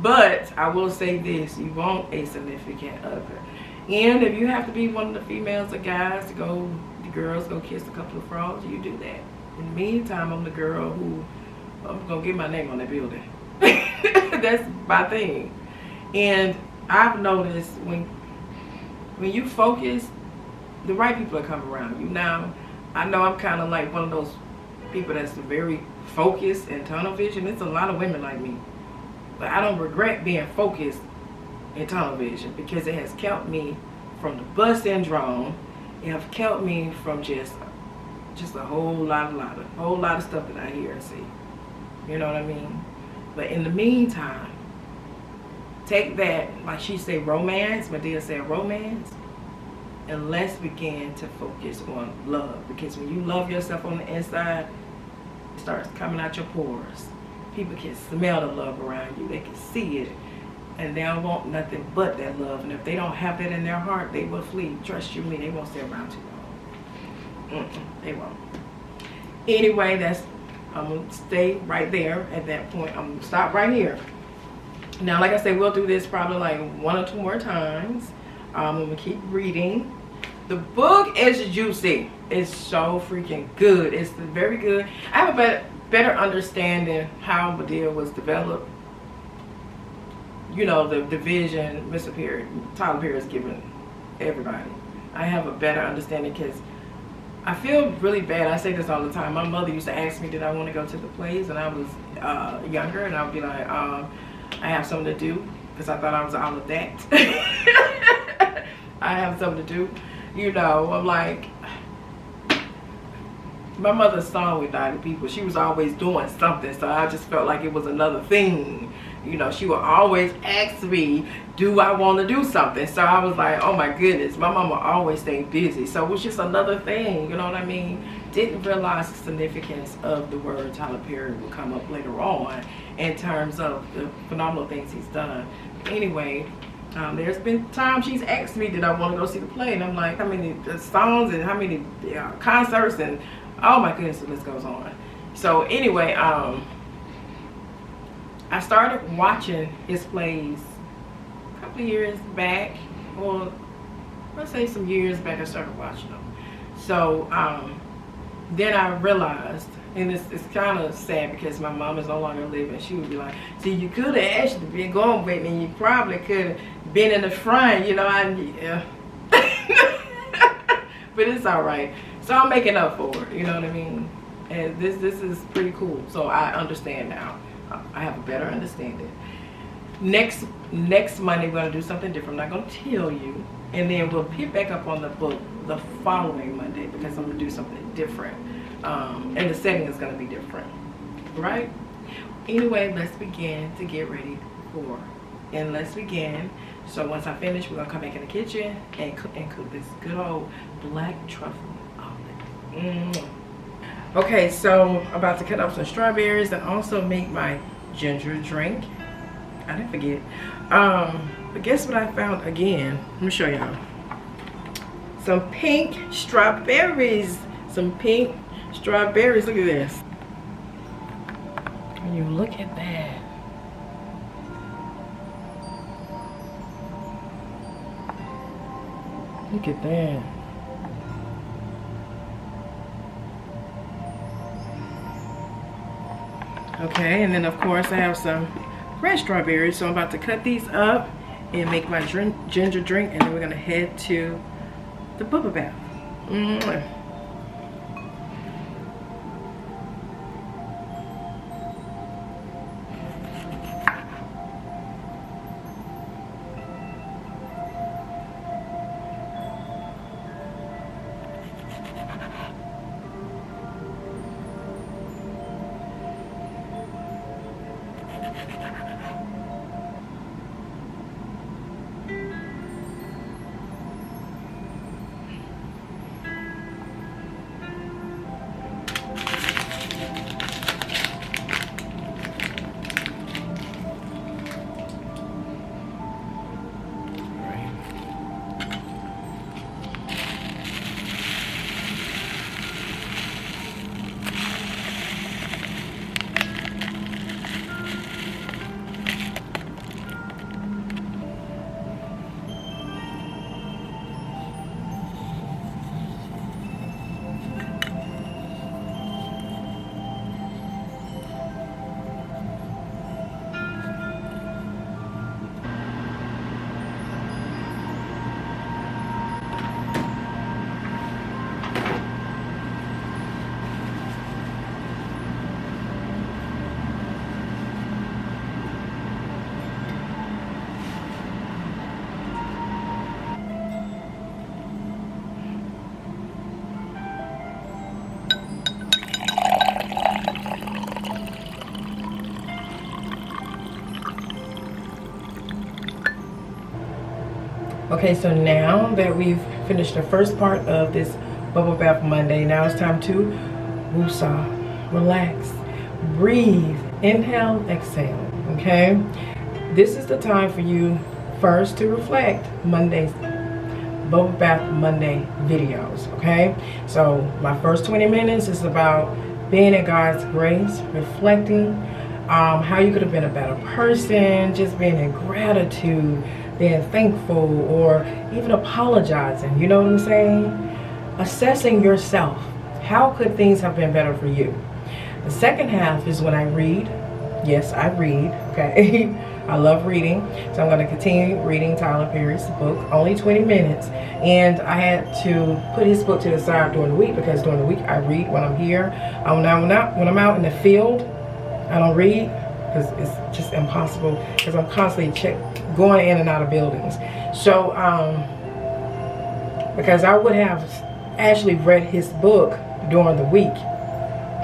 But I will say this. You want a significant other. And if you have to be one of the females or guys to go, the girls go kiss a couple of frogs, you do that. In the meantime, I'm the girl who, I'm going to get my name on that building. That's my thing. And I've noticed when you focus, the right people are coming around you. Now, I know I'm kind of like one of those people that's very focused and tunnel vision. It's a lot of women like me. But I don't regret being focused and tunnel vision because it has kept me from the bus syndrome. It has kept me from just a whole lot of stuff that I hear and see. You know what I mean? But in the meantime, take that, like she said, romance, Madea said romance, and let's begin to focus on love. Because when you love yourself on the inside, it starts coming out your pores. People can smell the love around you. They can see it. And they don't want nothing but that love. And if they don't have that in their heart, they will flee. Trust you me, they won't stay around too long. They won't. Anyway, I'm going to stay right there at that point. I'm going to stop right here. Now, like I said, we'll do this probably like 1 or 2 more times. I'm going to keep reading. The book is juicy. It's so freaking good. It's very good. I have a better understanding how Madea was developed. You know, the vision Mr. Perry, Tyler Perry has given everybody. I have a better understanding because I feel really bad. I say this all the time. My mother used to ask me, did I want to go to the plays? And I was younger, and I would be like, I have something to do, because I thought I was all of that. I have something to do. You know, I'm like, my mother saw with 90 people. She was always doing something, so I just felt like it was another thing. You know, she would always ask me, do I want to do something? So I was like, oh my goodness, my mama always stayed busy. So it was just another thing, you know what I mean? Didn't realize the significance of the word Tyler Perry will come up later on in terms of the phenomenal things he's done. Anyway, there's been times she's asked me, did I want to go see the play? And I'm like, how many songs and how many concerts, and oh my goodness, the list goes on. So anyway, I started watching his plays a couple of years back, or let's say some years back I started watching them. So then I realized, and it's kind of sad because my mom is no longer living. She would be like, see, you could have actually been going with me, and you probably could have been in the front, you know. But it's all right. So I'm making up for it, you know what I mean? And this is pretty cool. So I understand now. I have a better understanding. Next Monday, we're going to do something different. I'm not going to tell you. And then we'll pick back up on the book the following Monday because I'm going to do something different. And the setting is going to be different. Right? Anyway, let's begin to get ready for. And let's begin So once I finish, we're gonna come back in the kitchen and cook this good old black truffle omelet. Okay, so I'm about to cut up some strawberries and also make my ginger drink. I didn't forget. But guess what I found again? Let me show y'all. Some pink strawberries. Some pink strawberries. Look at this. When you look at that. Look at that. Okay, and then of course I have some red strawberries, so I'm about to cut these up and make my ginger drink, and then we're gonna head to the bubble bath. Okay, so now that we've finished the first part of this Bubble Bath Monday, now it's time to woosah, relax, breathe, inhale, exhale, okay? This is the time for you first to reflect Monday's Bubble Bath Monday videos, okay? So my first 20 minutes is about being in God's grace, reflecting how you could have been a better person, just being in gratitude, being thankful, or even apologizing, you know what I'm saying? Assessing yourself. How could things have been better for you? The second half is when I read. Yes, I read, okay? I love reading, so I'm going to continue reading Tyler Perry's book, only 20 minutes. And I had to put his book to the side during the week, because during the week I read when I'm here. When I'm out in the field, I don't read, because it's just impossible, because I'm constantly going in and out of buildings. So because I would have actually read his book during the week,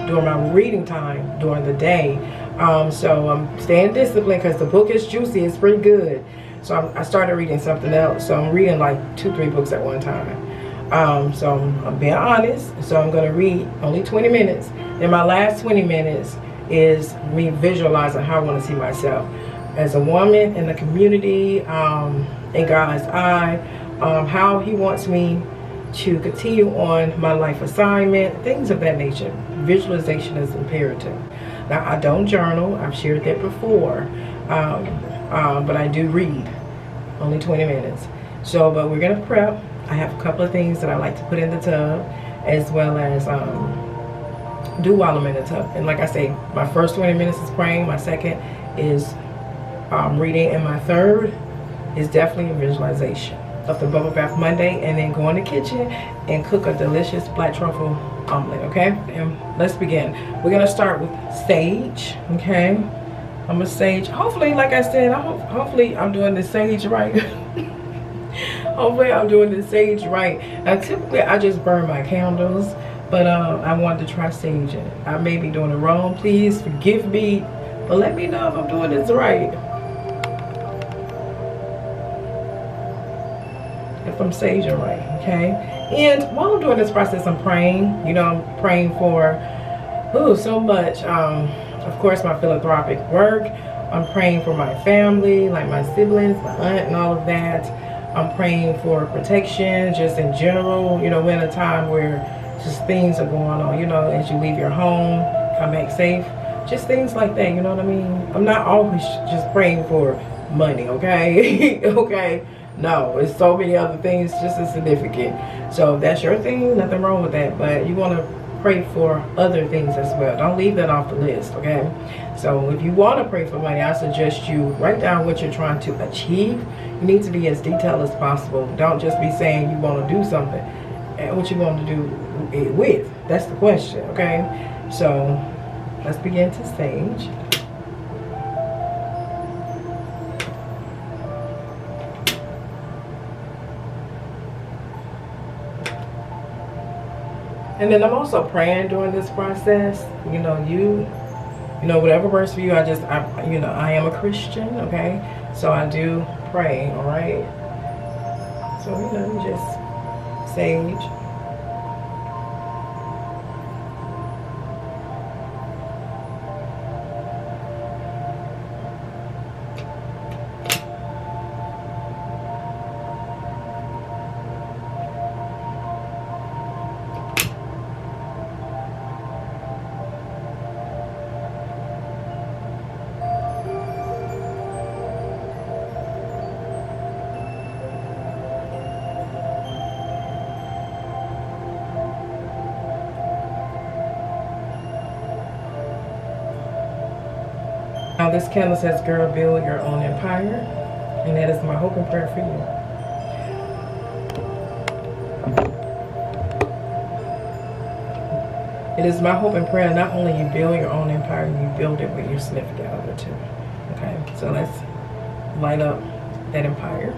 during my reading time during the day. So I'm staying disciplined, because the book is juicy, it's pretty good. So I started reading something else. So I'm reading like 2-3 books at one time. So I'm being honest. So I'm going to read only 20 minutes. And my last 20 minutes is me visualizing how I want to see myself as a woman in the community, in God's eye, how he wants me to continue on my life assignment, things of that nature. Visualization is imperative. Now, I don't journal. I've shared that before, but I do read, only 20 minutes. So, but we're going to prep. I have a couple of things that I like to put in the tub, as well as do while I'm in the tub. And like I say, my first 20 minutes is praying, my second is reading, and my third is definitely a visualization of the Bubble Bath Monday, and then go in the kitchen and cook a delicious black truffle omelet, okay? And let's begin. We're gonna start with sage, okay? I'm a sage. Hopefully, like I said, hopefully I'm doing the sage right. Hopefully I'm doing the sage right. Now, typically I just burn my candles, but I wanted to try sage in it. I may be doing it wrong. Please forgive me, but let me know if I'm doing this right. protected from sage and rain, okay? And while I'm doing this process, I'm praying. You know, I'm praying for, so much. Of course, my philanthropic work. I'm praying for my family, like my siblings, my aunt, and all of that. I'm praying for protection, just in general. You know, we're in a time where just things are going on, you know, as you leave your home, come back safe. Just things like that, you know what I mean? I'm not always just praying for money, okay? Okay? No, it's so many other things just as significant. So if that's your thing, nothing wrong with that. But you want to pray for other things as well. Don't leave that off the list, okay? So if you want to pray for money, I suggest you write down what you're trying to achieve. You need to be as detailed as possible. Don't just be saying you want to do something and what you want to do it with. That's the question, okay? So let's begin to sage. And then I'm also praying during this process. You know, whatever works for you. I am a Christian, okay? So I do pray, all right? So, you just sage. Now this candle says, girl, build your own empire. And that is my hope and prayer for you. It is my hope and prayer not only you build your own empire, you build it with your significant other too. Okay, so let's light up that empire.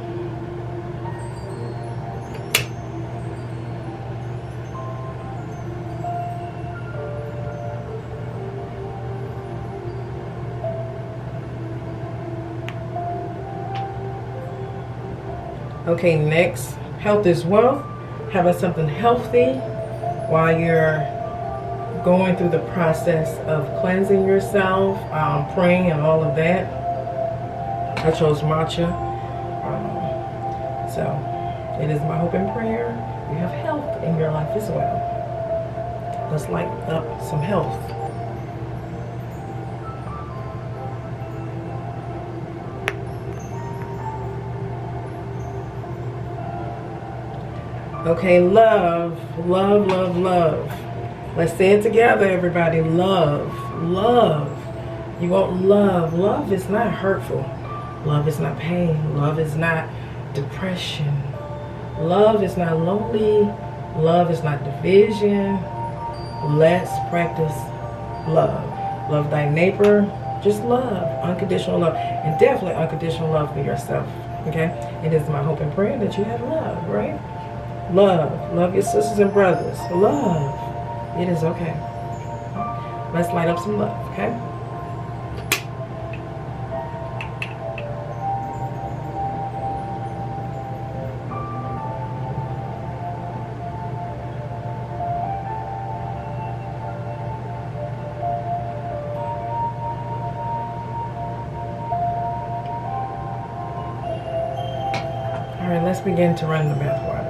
Okay, next, health is wealth. Having something healthy while you're going through the process of cleansing yourself, praying and all of that. I chose matcha. So it is my hope and prayer you have health in your life as well. Let's light up some health. Okay, love, love, love, love. Let's say it together, everybody. Love, love. You want love. Love is not hurtful. Love is not pain. Love is not depression. Love is not lonely. Love is not division. Let's practice love. Love thy neighbor. Just love. Unconditional love. And definitely unconditional love for yourself. Okay? It is my hope and prayer that you have love, right? Love. Love your sisters and brothers. Love. It is okay. Let's light up some love, okay? All right, let's begin to run the bath water.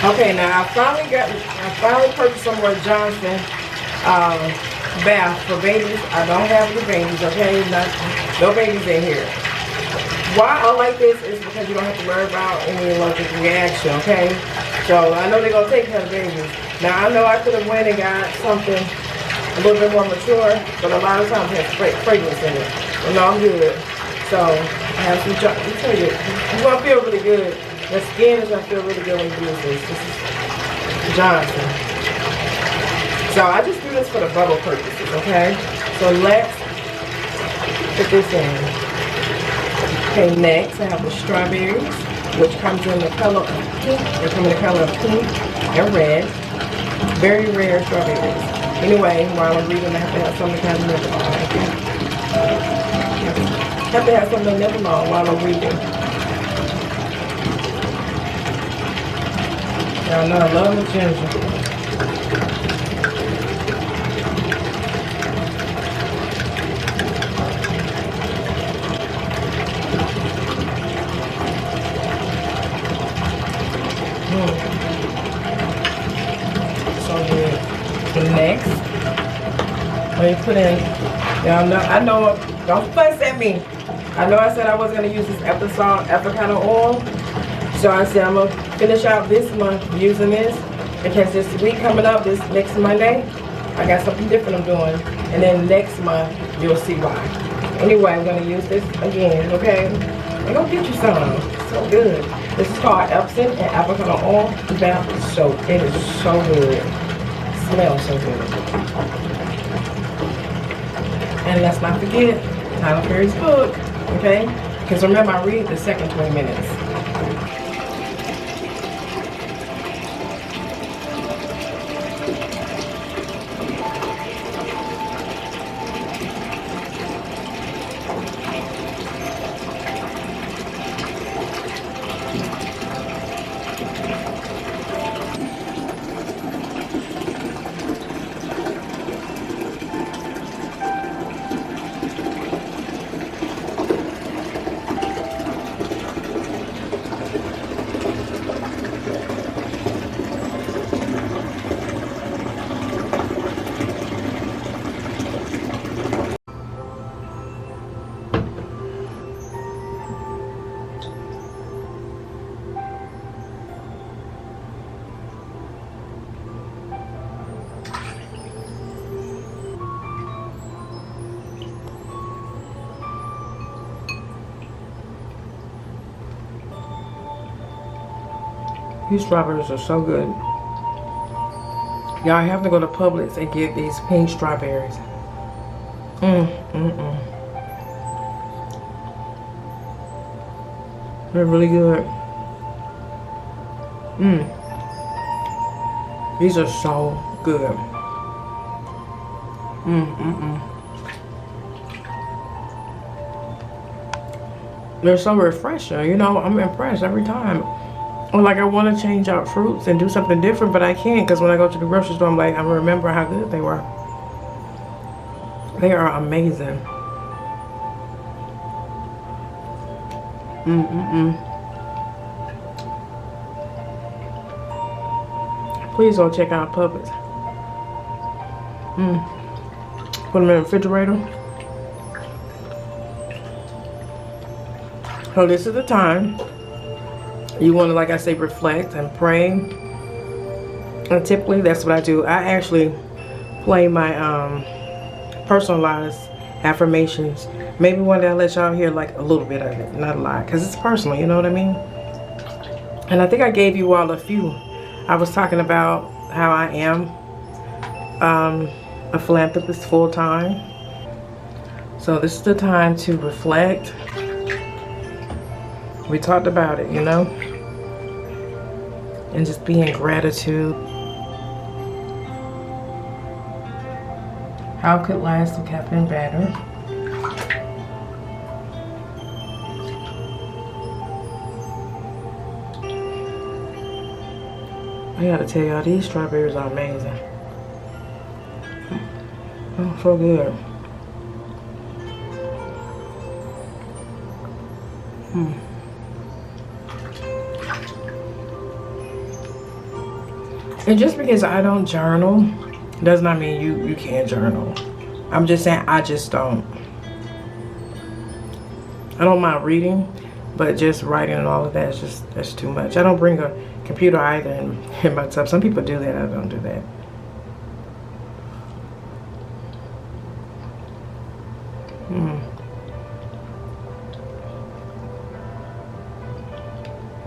Okay, now I finally purchased some more Johnson bath for babies. I don't have any babies, okay? No babies in here. Why I like this is because you don't have to worry about any allergic reaction, okay? So I know they're gonna take care of babies. Now I know I could have went and got something a little bit more mature, but a lot of times it has fragrance in it. And no, I'm good. So I have some Johnson. Let me tell you, you're gonna feel really good. The skin is gonna feel really good when you use this. This is Johnson. So I just do this for the bubble purposes, okay? So let's put this in. Okay, next I have the strawberries, which comes in the color of pink. They come in the color of pink and red. Very rare strawberries. Anyway, while I'm reading, I have to have something kind of nibble on. I have to have something to nibble on while I'm reading. Y'all know I love the ginger. So good. Next, let me put in, y'all know, I know, don't fuss at me. I know I said I wasn't going to use this avocado oil. So I said I'm going to finish out this month using this. Because this week coming up, this next Monday, I got something different I'm doing. And then next month, you'll see why. Anyway, I'm going to use this again, okay? I'm going to get you some. It's so good. This is called Epsom and avocado oil bath soap. It is so good. Smells so good. And let's not forget Tyler Perry's book, okay? Because remember, I read the second 20 minutes. These strawberries are so good. Y'all have to go to Publix and get these pink strawberries. They're really good. These are so good. They're so refreshing. You know, I'm impressed every time. Or like I want to change out fruits and do something different, but I can't because when I go to the grocery store, I'm like, I remember how good they were. They are amazing. Please go check out Publix. Put them in the refrigerator. So this is the time you want to, like I say, reflect and pray. And typically that's what I do. I actually play my personalized affirmations. Maybe one day I'll let y'all hear like a little bit of it, not a lot, because it's personal, you know what I mean? And I think I gave you all a few. I was talking about how I am a philanthropist full-time. So this is the time to reflect. We talked about it, you know? And just be in gratitude. How could last have been better? I gotta tell y'all, these strawberries are amazing. Oh, so good. And just because I don't journal does not mean you can't journal. I'm just saying I just don't. I don't mind reading, but just writing and all of that is just, that's too much. I don't bring a computer either in my tub. Some people do that. I don't do that.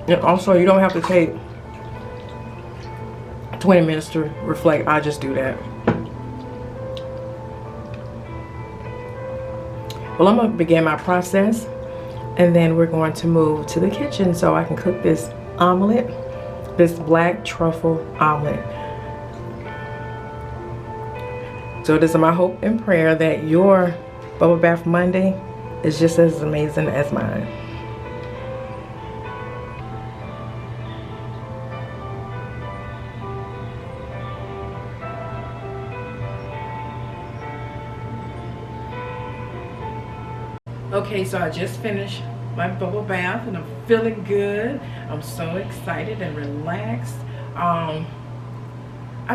And also, you don't have to take 20 minutes to reflect. I just do that. Well, I'm going to begin my process, and then we're going to move to the kitchen so I can cook this omelet, this black truffle omelet. So it is my hope and prayer that your Bubble Bath Monday is just as amazing as mine. Okay, so I just finished my bubble bath and I'm feeling good. I'm so excited and relaxed. I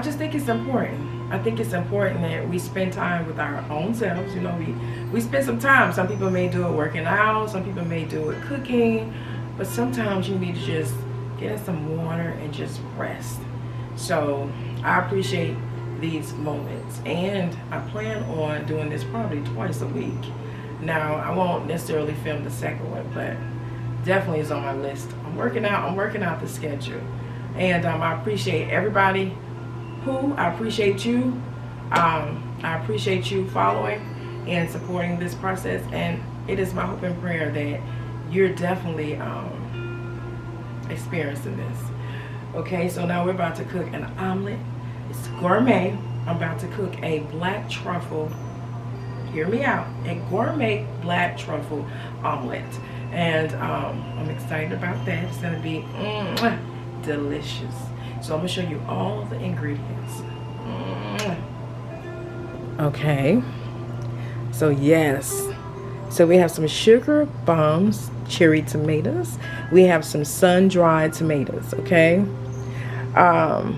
just think it's important. I think it's important that we spend time with our own selves. You know, we spend some time. Some people may do it working out, some people may do it cooking, but sometimes you need to just get in some water and just rest. So I appreciate these moments, and I plan on doing this probably twice a week. Now, I won't necessarily film the second one, but definitely is on my list. I'm working out the schedule. And I appreciate everybody I appreciate you. I appreciate you following and supporting this process. And it is my hope and prayer that you're definitely experiencing this. Okay, so now we're about to cook an omelet. It's gourmet. I'm about to cook a black truffle, hear me out, a gourmet black truffle omelet. And I'm excited about that. It's gonna be delicious. So I'm gonna show you all the ingredients. Okay, so yes, so we have some sugar bombs, cherry tomatoes. We have some sun-dried tomatoes. Okay, I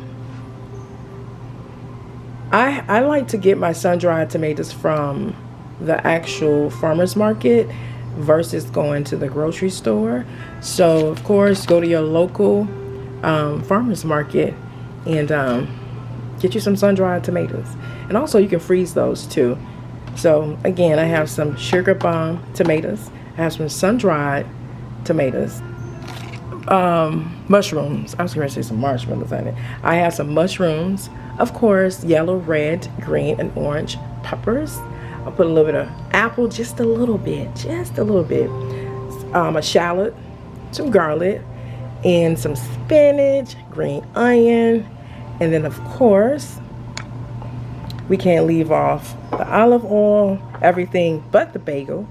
like to get my sun-dried tomatoes from the actual farmer's market versus going to the grocery store. So of course, go to your local farmer's market and get you some sun-dried tomatoes. And also you can freeze those too. So again, I have some sugar bomb tomatoes. I have some sun-dried tomatoes. Mushrooms. I was going to say some marshmallows on it. I have some mushrooms. Of course, yellow, red, green, and orange peppers. I'll put a little bit of apple, just a little bit. A shallot, some garlic, and some spinach, green onion, and then of course we can't leave off the olive oil, everything but the bagel,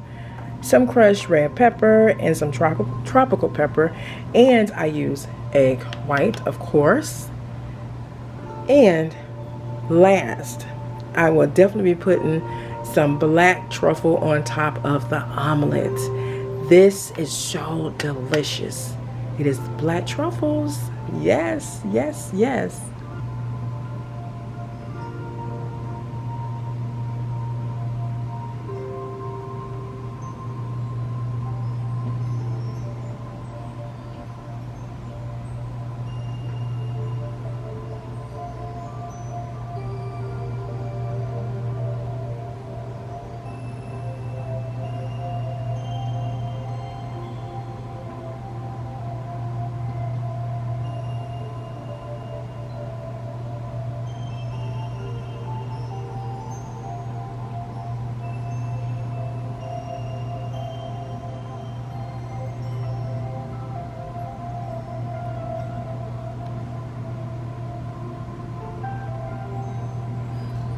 some crushed red pepper, and some tropical pepper, and I use egg white, of course. And last, I will definitely be putting some black truffle on top of the omelet. This is so delicious. It is black truffles. Yes, yes, yes.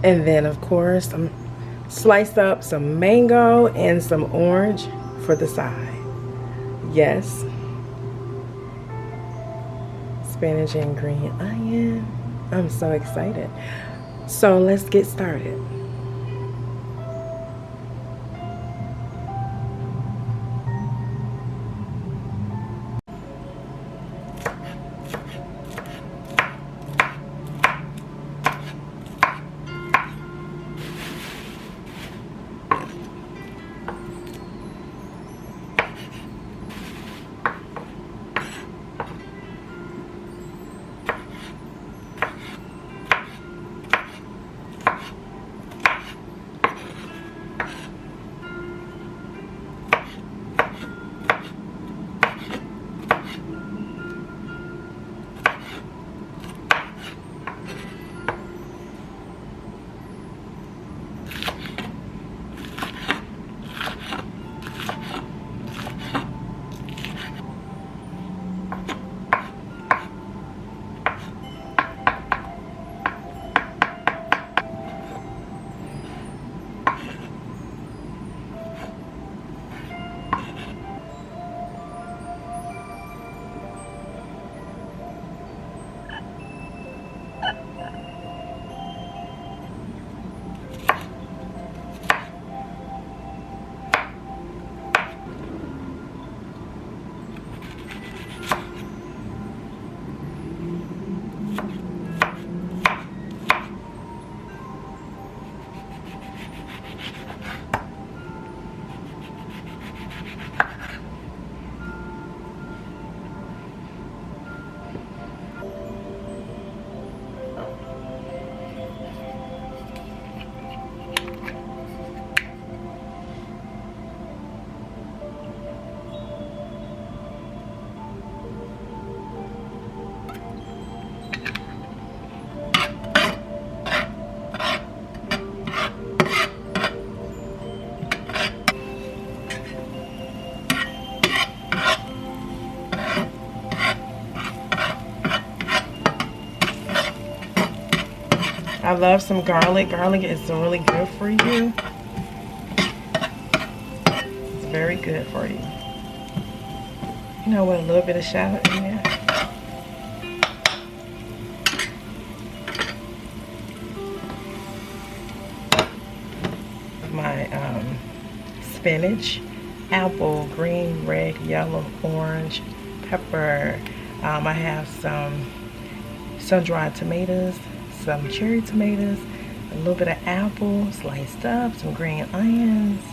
And then of course I'm sliced up some mango and some orange for the side. Yes. Spinach and green onion. I'm so excited. So let's get started. I love some garlic. Garlic is really good for you. It's very good for you. You know what? A little bit of shallot in there. My spinach, apple, green, red, yellow, orange, pepper. I have some sun-dried tomatoes, some cherry tomatoes, a little bit of apple sliced up, some green onions,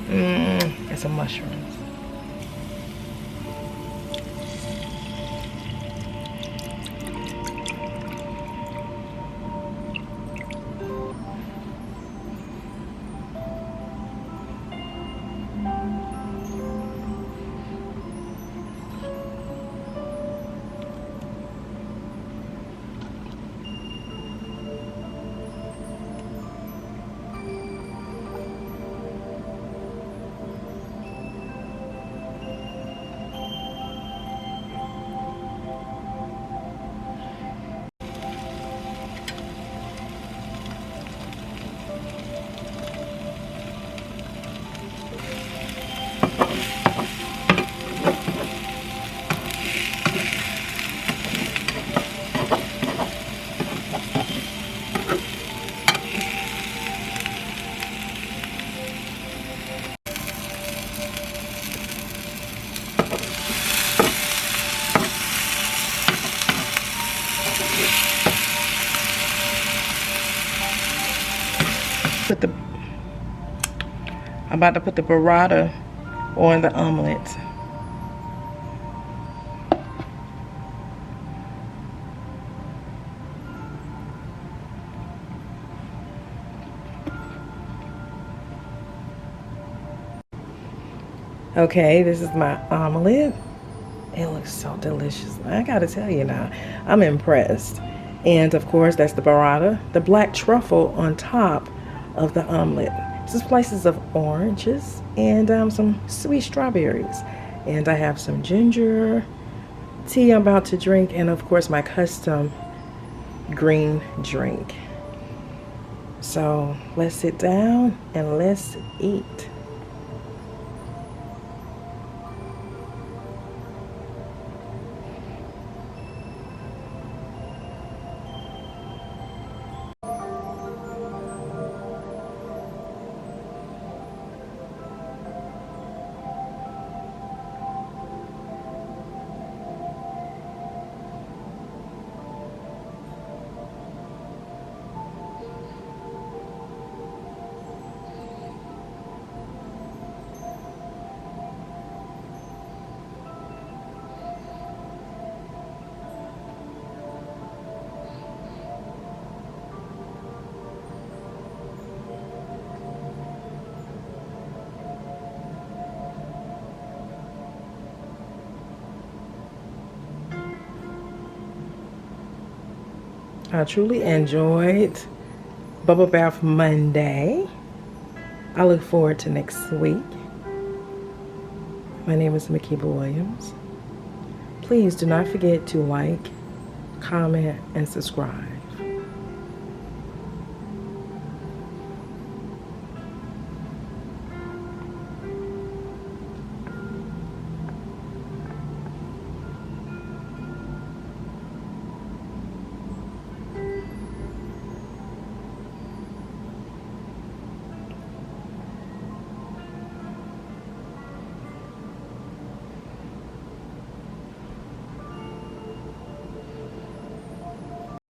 and some mushrooms. I'm about to put the burrata on the omelette. Okay, this is my omelet. It looks so delicious. I gotta tell you now, I'm impressed. And of course, that's the burrata, the black truffle on top of the omelet. Just slices of oranges and some sweet strawberries. And I have some ginger tea I'm about to drink, and of course my custom green drink. So let's sit down and let's eat. I truly enjoyed Bubble Bath Monday. I look forward to next week. My name is Makeba Williams. Please do not forget to like, comment, and subscribe.